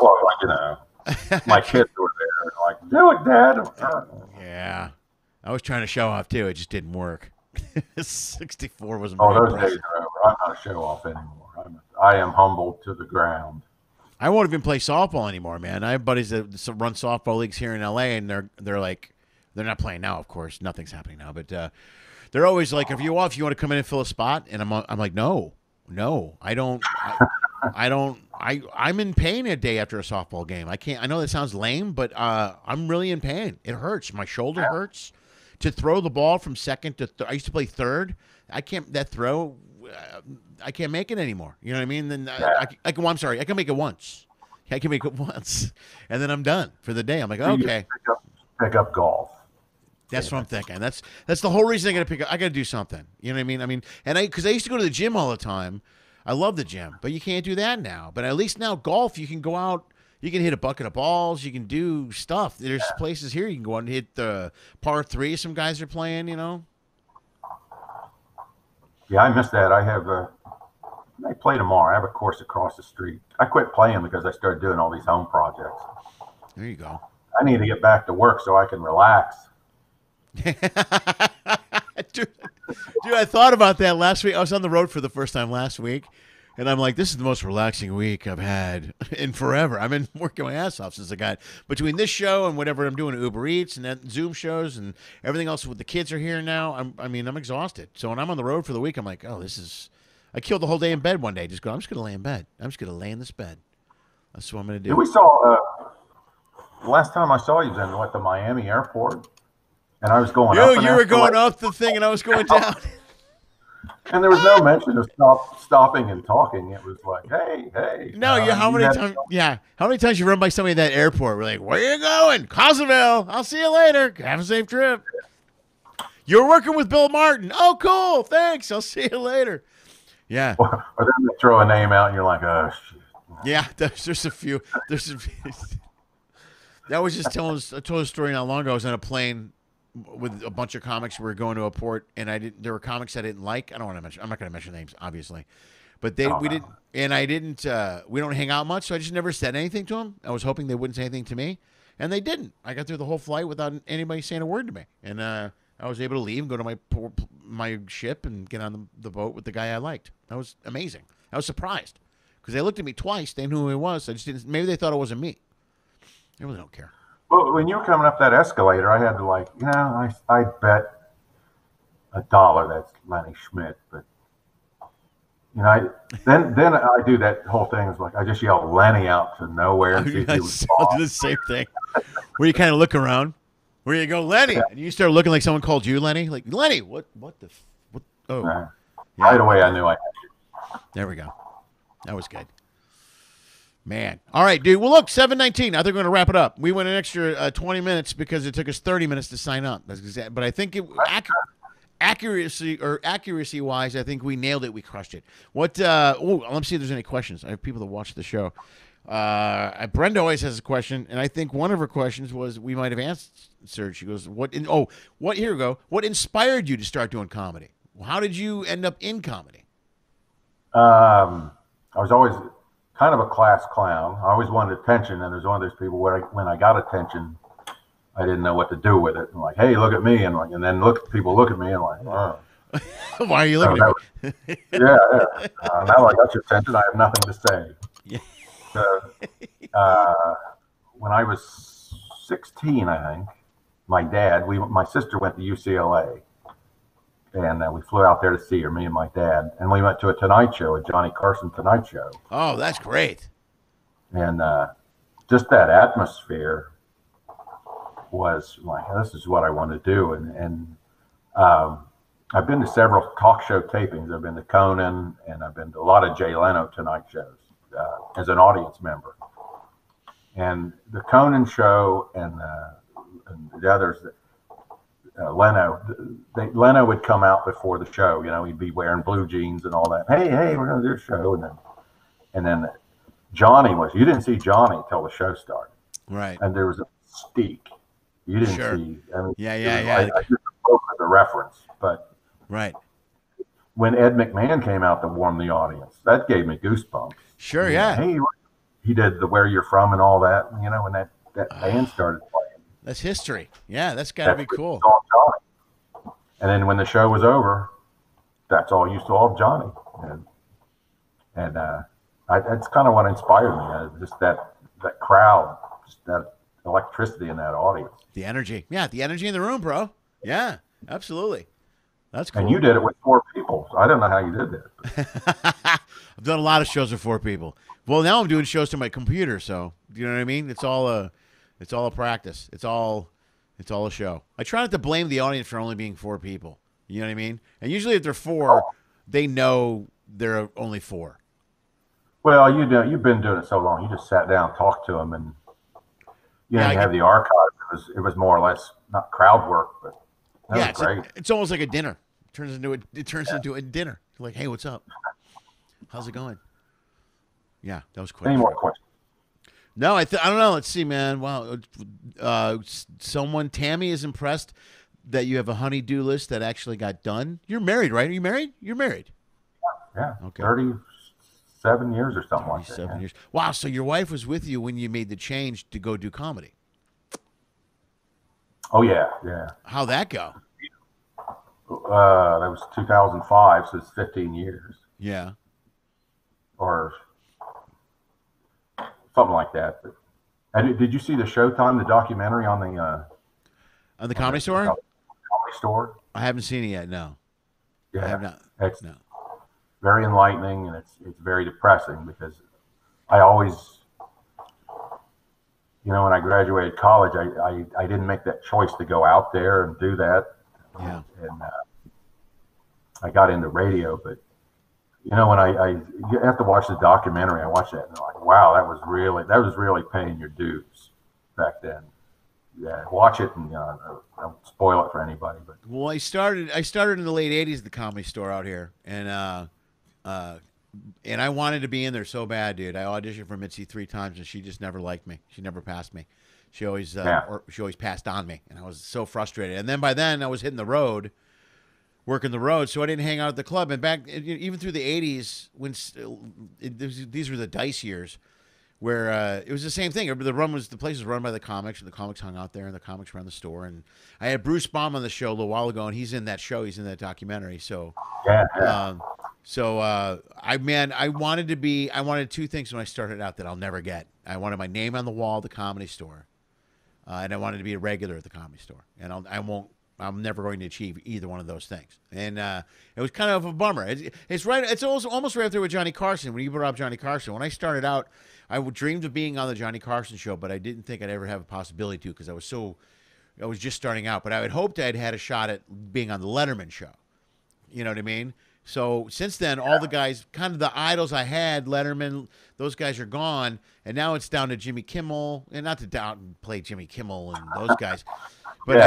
kids were there, like, do it, Dad. Yeah, I was trying to show off too. It just didn't work. 64 wasn't. Oh, those days are over. I'm not a show off anymore. I am humbled to the ground. I won't even play softball anymore, man. I have buddies that run softball leagues here in LA, and they're like, they're not playing now, of course. Nothing's happening now, but they're always like, if you want to come in and fill a spot, and I'm like, no, I don't. I'm in pain a day after a softball game. I can't. I know that sounds lame, but I'm really in pain. It hurts. My shoulder hurts. To throw the ball from second to I used to play third. I can't I can't make it anymore. You know what I mean? Then I'm sorry. I can make it once. I can make it once, and then I'm done for the day. I'm like, okay. Pick up golf. That's what I'm thinking. That's the whole reason I got to pick up. I got to do something. You know what I mean? Because I used to go to the gym all the time. I love the gym, but you can't do that now. But at least now golf, you can go out. You can hit a bucket of balls. You can do stuff. There's places here you can go out and hit the par 3. Some guys are playing, you know. Yeah, I missed that. I play tomorrow. I have a course across the street. I quit playing because I started doing all these home projects. There you go. I need to get back to work so I can relax. Dude, I thought about that last week. I was on the road for the first time last week. And I'm like, this is the most relaxing week I've had in forever. I've been working my ass off since I got between this show and whatever I'm doing at Uber Eats and then Zoom shows and everything else with the kids are here now. I'm exhausted. So when I'm on the road for the week, I'm like, I killed the whole day in bed one day. I'm just going to lay in bed. I'm just going to lay in this bed. That's what I'm going to do. We saw, last time I saw you was in the Miami airport. And I was going up. You were going up the thing and I was going down. And there was no mention of stopping and talking. It was like, hey. No, how many times? Yeah, how many times you run by somebody at that airport? We're like, where you going? Cozumel. I'll see you later. Have a safe trip. You're working with Bill Martin. Oh, cool. Thanks. I'll see you later. Yeah. Or then they throw a name out, and you're like, oh shit. Yeah, there's a few. That was just I told a story not long ago. I was on a plane with a bunch of comics. We were going to a port, and there were comics I didn't like. I don't want to mention. I'm not going to mention names, obviously, but we didn't, and I didn't. We don't hang out much, so I just never said anything to them. I was hoping they wouldn't say anything to me, and they didn't. I got through the whole flight without anybody saying a word to me, and I was able to leave and go to my ship and get on the boat with the guy I liked. That was amazing. I was surprised because they looked at me twice. They knew who it was. I just didn't. Maybe they thought it wasn't me. I really don't care. Well, when you were coming up that escalator, I had to I bet $1 that's Lenny Schmidt, but then I do that whole thing. It's like I just yell Lenny out to nowhere and see if he was. I'll do the same thing. Where you kind of look around, where you go, Lenny, and you start looking like someone called you Lenny. Like Lenny, what? Oh, yeah. Right away I knew I had you. There we go. That was good. Man. All right, dude. Well, look, 7:19. I think we're going to wrap it up. We went an extra 20 minutes because it took us 30 minutes to sign up. That's exact. But I think accuracy-wise, I think we nailed it. We crushed it. Let me see if there's any questions. I have people that watch the show. Brenda always has a question, and I think one of her questions was we might have answered. She goes, here we go. What inspired you to start doing comedy? How did you end up in comedy? I was always kind of a class clown. I always wanted attention, and there's one of those people where when I got attention, I didn't know what to do with it. And like, hey, look at me, and then people look at me and like, oh. Why are you looking at me? Yeah. Now I got your attention. I have nothing to say. Yeah. So, when I was 16, I think, my sister went to UCLA. And we flew out there to see her, me and my dad. And we went to a Tonight Show, a Johnny Carson Tonight Show. Oh, that's great. And just that atmosphere was like, this is what I want to do. And I've been to several talk show tapings. I've been to Conan, and I've been to a lot of Jay Leno Tonight shows as an audience member. And the Conan show and the others, Leno would come out before the show. You know, he'd be wearing blue jeans and all that. Hey, we're going to do a show, and then Johnny was. You didn't see Johnny until the show started, right? And there was a mystique. You didn't Sure. see. I mean, Yeah. I just spoke as a reference, but Right. when Ed McMahon came out to warm the audience, that gave me goosebumps. Sure, yeah. Hey, he did the Where You're From and all that. You know, when that band started playing. That's history. Yeah, that's got to be cool. Johnny. And then when the show was over, that's all you saw of Johnny. And that's kind of what inspired me. Just that crowd, just that electricity in that audience. The energy. Yeah, the energy in the room, bro. Yeah, absolutely. That's cool. And you did it with 4 people. So I don't know how you did that. I've done a lot of shows with 4 people. Well, now I'm doing shows to my computer, so you know what I mean? It's all a practice. It's all a show. I try not to blame the audience for only being 4 people. You know what I mean? And usually if they're 4, they know they're only 4. Well, you've been doing it so long. You just sat down, talked to them, and you have the archive. It was more or less not crowd work, but that was great. It's almost like a dinner. It turns into a dinner. Like, hey, what's up? How's it going? Yeah, that was quick. Any more questions? No, I don't know. Let's see, man. Wow. Tammy is impressed that you have a honey-do list that actually got done. You're married, right? Are you married? You're married. Yeah. Okay. 37 years or something like that. 7 years. Wow. So your wife was with you when you made the change to go do comedy. Oh, yeah. How'd that go? That was 2005, so it's 15 years. Yeah. Or something like that. And did you see the Showtime, the documentary on the Comedy Store? Comedy Store? I haven't seen it yet. No. Yeah. I have not. It's No. very enlightening, and it's very depressing because I always, when I graduated college, I didn't make that choice to go out there and do that. Yeah. And I got into radio, but when you have to watch the documentary, I watched that and I'm like, wow, that was really paying your dues back then. Yeah, watch it and I don't spoil it for anybody. But Well, I started in the late '80s at the Comedy Store out here, and I wanted to be in there so bad, dude. I auditioned for Mitzi 3 times, and she just never liked me. She never passed me. She always passed on me, and I was so frustrated. And then by then, I was hitting the road, working the road, so I didn't hang out at the club. And back even through the '80s, when these were the Dice years, where it was the same thing. The place was run by the comics, and the comics hung out there, and the comics ran the store. And I had Bruce Baum on the show a little while ago, and he's in that show. He's in that documentary. So, yeah. I wanted 2 things when I started out that I'll never get. I wanted my name on the wall at the Comedy Store, and I wanted to be a regular at the Comedy Store. And I'm never going to achieve either one of those things. And it was kind of a bummer. It's right. It's almost right up there with Johnny Carson. When you brought up Johnny Carson, when I started out, I dreamed of being on the Johnny Carson show, but I didn't think I'd ever have a possibility to because I was just starting out. But I had hoped I'd had a shot at being on the Letterman show. You know what I mean? So since then, all the guys, kind of the idols I had, Letterman, those guys are gone, and now it's down to Jimmy Kimmel, and not to downplay Jimmy Kimmel and those guys, but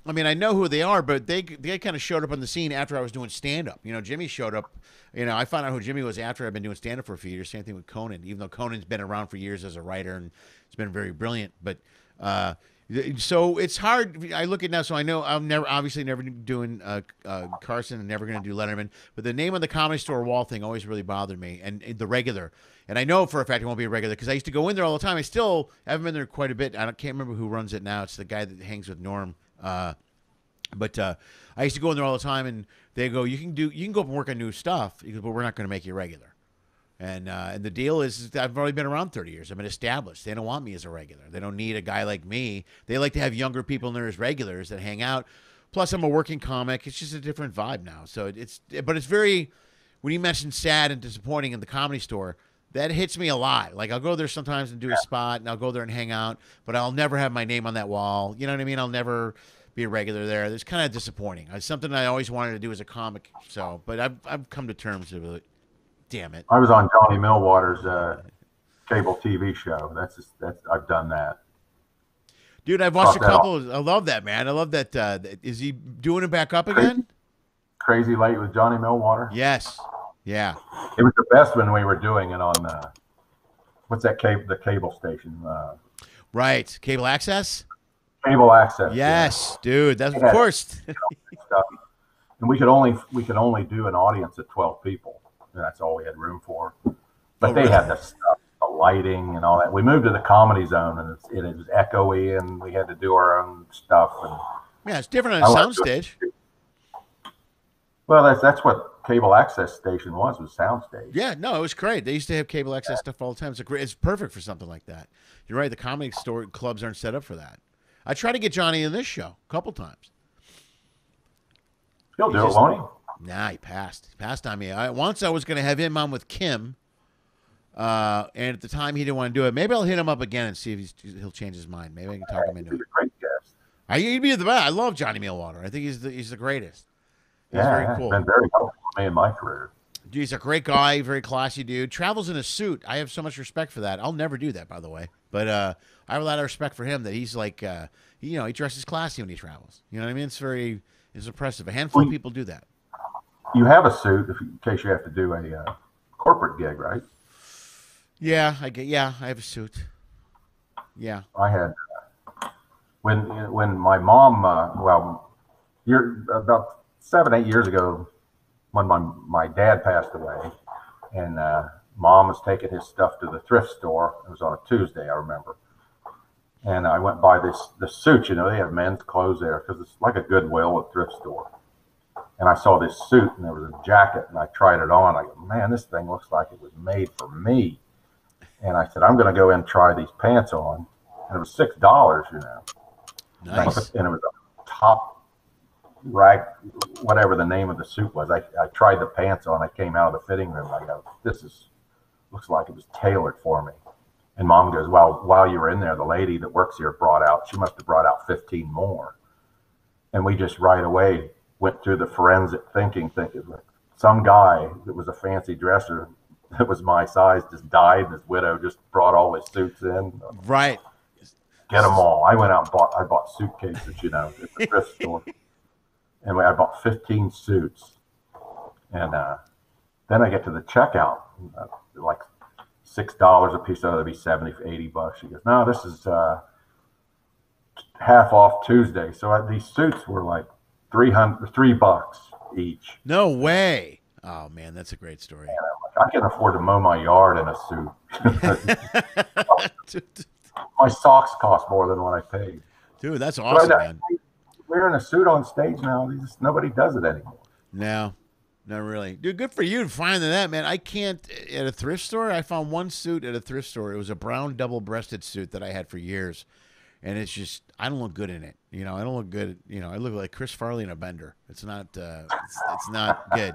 I know who they are, but they kind of showed up on the scene after I was doing stand-up. Jimmy showed up. I found out who Jimmy was after I'd been doing stand-up for a few years. Same thing with Conan, even though Conan's been around for years as a writer and it's been very brilliant. But so it's hard. I look at now, so I know I'm never doing Carson and never going to do Letterman. But the name of the Comedy Store wall thing always really bothered me, and the regular. And I know for a fact it won't be a regular because I used to go in there all the time. I still haven't been there quite a bit. Can't remember who runs it now. It's the guy that hangs with Norm. But I used to go in there all the time, and they go, you can go up and work on new stuff, but we're not going to make you regular. And the deal is I've already been around 30 years. I've been established. They don't want me as a regular. They don't need a guy like me. They like to have younger people in there as regulars that hang out. Plus, I'm a working comic. It's just a different vibe now. So it's very, when you mention sad and disappointing in the Comedy Store, that hits me a lot. Like I'll go there sometimes and do a spot, and I'll go there and hang out, but I'll never have my name on that wall. You know what I mean? I'll never be a regular there. It's kind of disappointing. It's something I always wanted to do as a comic. So, but I've come to terms with it. Damn it. I was on Johnny Millwater's cable TV show. I've done that. Dude, I've watched a couple. I love that, man. I love that. Is he doing it back up again? Crazy Late with Johnny Millwater? Yes. Yeah. It was the best when we were doing it on, what's that the cable station? Right. Cable access? Cable access. Yes, yeah. Dude. That's of course. Stuff. And we could only do an audience of 12 people. And that's all we had room for. But they had the stuff. Lighting and all that. We moved to the Comedy Zone, and it was echoey, and we had to do our own stuff. And yeah, it's different on a soundstage. Well, that's what cable access station was soundstage. Yeah, no, it was great. They used to have cable access stuff all the time. It's perfect for something like that. You're right. The comedy store clubs aren't set up for that. I tried to get Johnny in this show a couple times. He'll do it, won't he? Nah, he passed. He passed on me. Once I was going to have him on with Kim. And at the time he didn't want to do it. Maybe I'll hit him up again and see if he'll change his mind. Maybe I can talk him into it. He's a great guest. He'd be the best. I love Johnny Millwater. I think he's the greatest. He's very cool. He's been very helpful to me in my career. Dude, he's a great guy, very classy dude. Travels in a suit. I have so much respect for that. I'll never do that, by the way. But I have a lot of respect for him that he's like, he dresses classy when he travels. You know what I mean? It's impressive. A handful of people do that. You have a suit in case you have to do a corporate gig, right? Yeah, I have a suit. Yeah. I had when my mom you're about 7-8 years ago when my dad passed away, and Mom was taking his stuff to the thrift store. It was on a Tuesday, I remember. And I went by the suit, they have men's clothes there because it's like a Goodwill, a thrift store. And I saw this suit, and there was a jacket, and I tried it on. I go, man, this thing looks like it was made for me. And I said, I'm going to go in and try these pants on. And it was $6, Nice. And it was a top rag, whatever the name of the suit was. I tried the pants on. I came out of the fitting room. I go, looks like it was tailored for me. And Mom goes, well, while you were in there, the lady that works here she must have brought out 15 more. And we just right away went through the forensic thinking like some guy that was a fancy dresser that was my size just died, and his widow just brought all his suits in. Right. Get them all. I went out and bought suitcases, at the thrift store. And I bought 15 suits. And then I get to the checkout, like $6 a piece, so that'd be $70, $80. She goes, no, this is half off Tuesday. So these suits were like $3 each. No way. Oh man, that's a great story. And I can afford to mow my yard in a suit. My socks cost more than what I paid. Dude, that's awesome, man. Wearing a suit on stage now, nobody does it anymore. No, not really. Dude, good for you to find that, man. I can't, at a thrift store, I found one suit at a thrift store. It was a brown double-breasted suit that I had for years. And it's just, I don't look good in it. I don't look good. I look like Chris Farley in a bender. It's not, it's not good.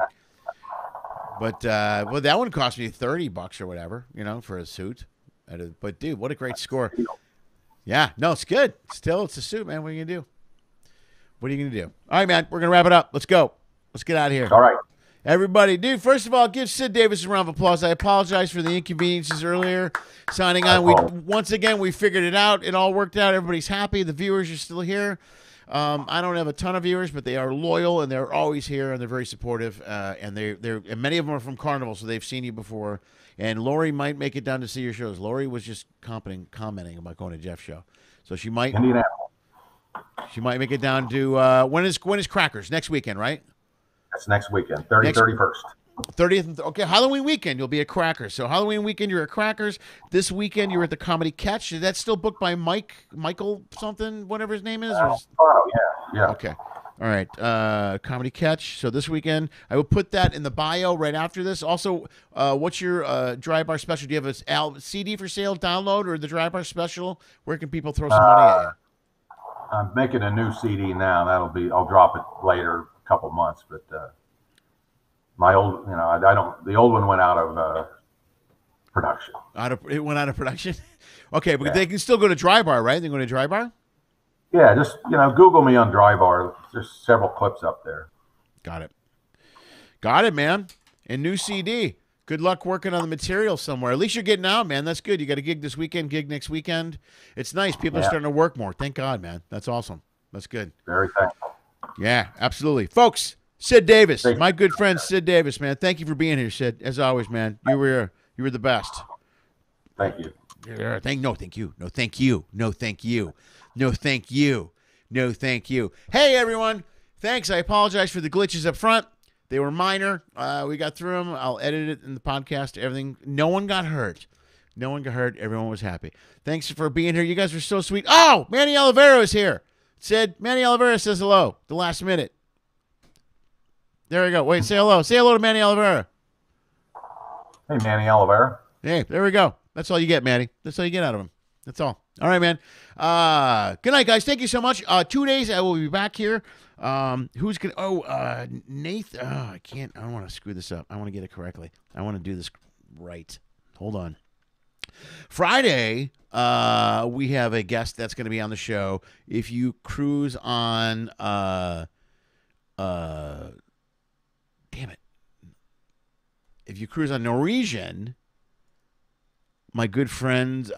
But well, that one cost me $30 or whatever, for a suit. But dude, what a great score! Yeah, no, it's good. Still, it's a suit, man. What are you gonna do? What are you gonna do? All right, man. We're gonna wrap it up. Let's go. Let's get out of here. All right, everybody, dude. First of all, give Sid Davis a round of applause. I apologize for the inconveniences earlier. Signing on. Once again we figured it out. It all worked out. Everybody's happy. The viewers are still here. I don't have a ton of viewers, but they are loyal and they're always here and they're very supportive. And and many of them are from Carnival, so they've seen you before. And Lori might make it down to see your shows. Lori was just commenting about going to Jeff's show, so she might make it down to when is Crackers next weekend, right? That's next weekend, 31st. 30th. Okay, Halloween weekend you'll be at Crackers. So Halloween weekend you're at Crackers. This weekend you're at the Comedy Catch. Is that still booked by Michael something, whatever his name is? Yeah. Okay. All right. Comedy Catch. So this weekend I will put that in the bio right after this. Also, what's your Dry Bar special? Do you have a CD for sale, download, or the Dry Bar special? Where can people throw some money at you? I'm making a new CD now. I'll drop it later, a couple months, but. My old, the old one went out of production. It went out of production? Okay, but they can still go to Dry Bar, right? They go to Dry Bar? Yeah, just, Google me on Drybar. There's several clips up there. Got it, man. And new CD. Good luck working on the material somewhere. At least you're getting out, man. That's good. You got a gig this weekend, gig next weekend. It's nice. People are starting to work more. Thank God, man. That's awesome. That's good. Very thankful. Yeah, absolutely. Folks, Sid Davis, my good friend Sid Davis, man. Thank you for being here, Sid. As always, man. You were the best. Thank you. No, thank you. No, thank you. No, thank you. No, thank you. No, thank you. Hey, everyone. Thanks. I apologize for the glitches up front. They were minor. We got through them. I'll edit it in the podcast. Everything. No one got hurt. Everyone was happy. Thanks for being here. You guys were so sweet. Oh, Manny Oliveira is here. Manny Oliveira says hello. The last minute. There we go. Wait, say hello. Say hello to Manny Oliveira. Hey, Manny Oliveira. Hey, there we go. That's all you get, Manny. That's all you get out of him. That's all. All right, man. Good night, guys. Thank you so much. 2 days, I will be back here. Who's going to... Nathan. I can't... I don't want to screw this up. I want to get it correctly. I want to do this right. Hold on. Friday, we have a guest that's going to be on the show. If you cruise on... damn it. If you cruise on Norwegian... My good friend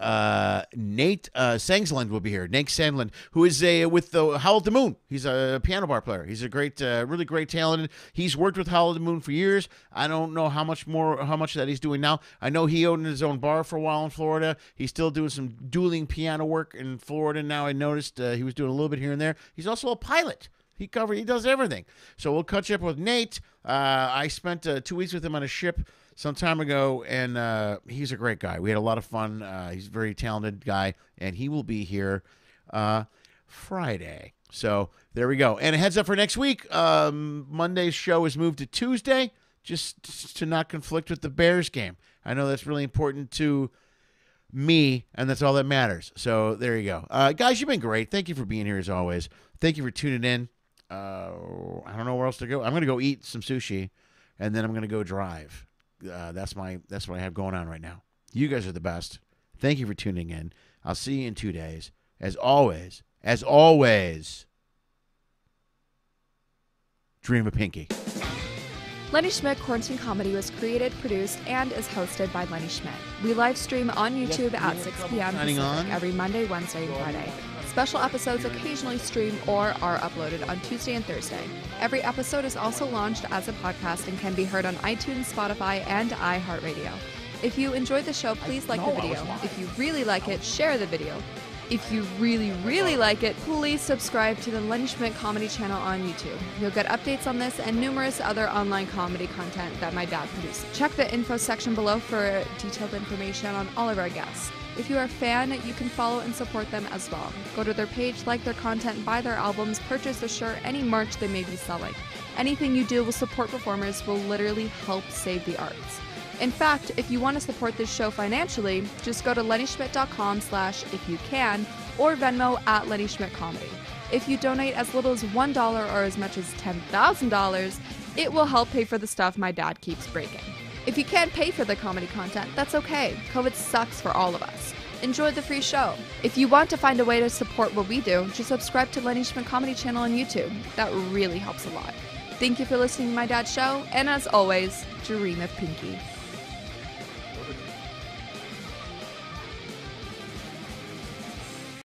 Nate Sangsland will be here. Nate Sandland, who is with the Howl at the Moon. He's a piano bar player. He's a great, really great talented. He's worked with Howl at the Moon for years. I don't know how much that he's doing now. I know he owned his own bar for a while in Florida. He's still doing some dueling piano work in Florida now. I noticed he was doing a little bit here and there. He also a pilot. He does everything. So we'll catch up with Nate. I spent 2 weeks with him on a ship some time ago, and he's a great guy. We had a lot of fun. He's a very talented guy, and he will be here Friday. So there we go. And a heads up for next week, Monday's show is moved to Tuesday, just to not conflict with the Bears game. I know that's really important to me, and that's all that matters. So there you go. Guys, you've been great. Thank you for being here as always. Thank you for tuning in. I don't know where else to go. I'm going to go eat some sushi, and then I'm going to go drive. That's what I have going on right now. You guys are the best. Thank you for tuning in. I'll see you in 2 days. As always, dream of Pinky. Lenny Schmidt Quarantine Comedy was created, produced, and is hosted by Lenny Schmidt. We live stream on YouTube at 6 p.m. Pacific every Monday, Wednesday, and Friday. Special episodes occasionally stream or are uploaded on Tuesday and Thursday. Every episode is also launched as a podcast and can be heard on iTunes, Spotify, and iHeartRadio. If you enjoyed the show, please like the video. If you really like it, share the video. If you really, really like it, please subscribe to the Lenny Schmidt Comedy channel on YouTube. You'll get updates on this and numerous other online comedy content that my dad produces. Check the info section below for detailed information on all of our guests. If you are a fan, you can follow and support them as well. Go to their page, like their content, buy their albums, purchase their shirt, any merch they may be selling. Anything you do will support performers will literally help save the arts. In fact, if you want to support this show financially, just go to lennyschmidt.com/ifyoucan or Venmo at Lenny Schmidt Comedy. If you donate as little as $1 or as much as $10,000, it will help pay for the stuff my dad keeps breaking. If you can't pay for the comedy content, that's okay. COVID sucks for all of us. Enjoy the free show. If you want to find a way to support what we do, just subscribe to Lenny Schmidt Comedy channel on YouTube. That really helps a lot. Thank you for listening to my dad's show, and as always, dream of Pinky.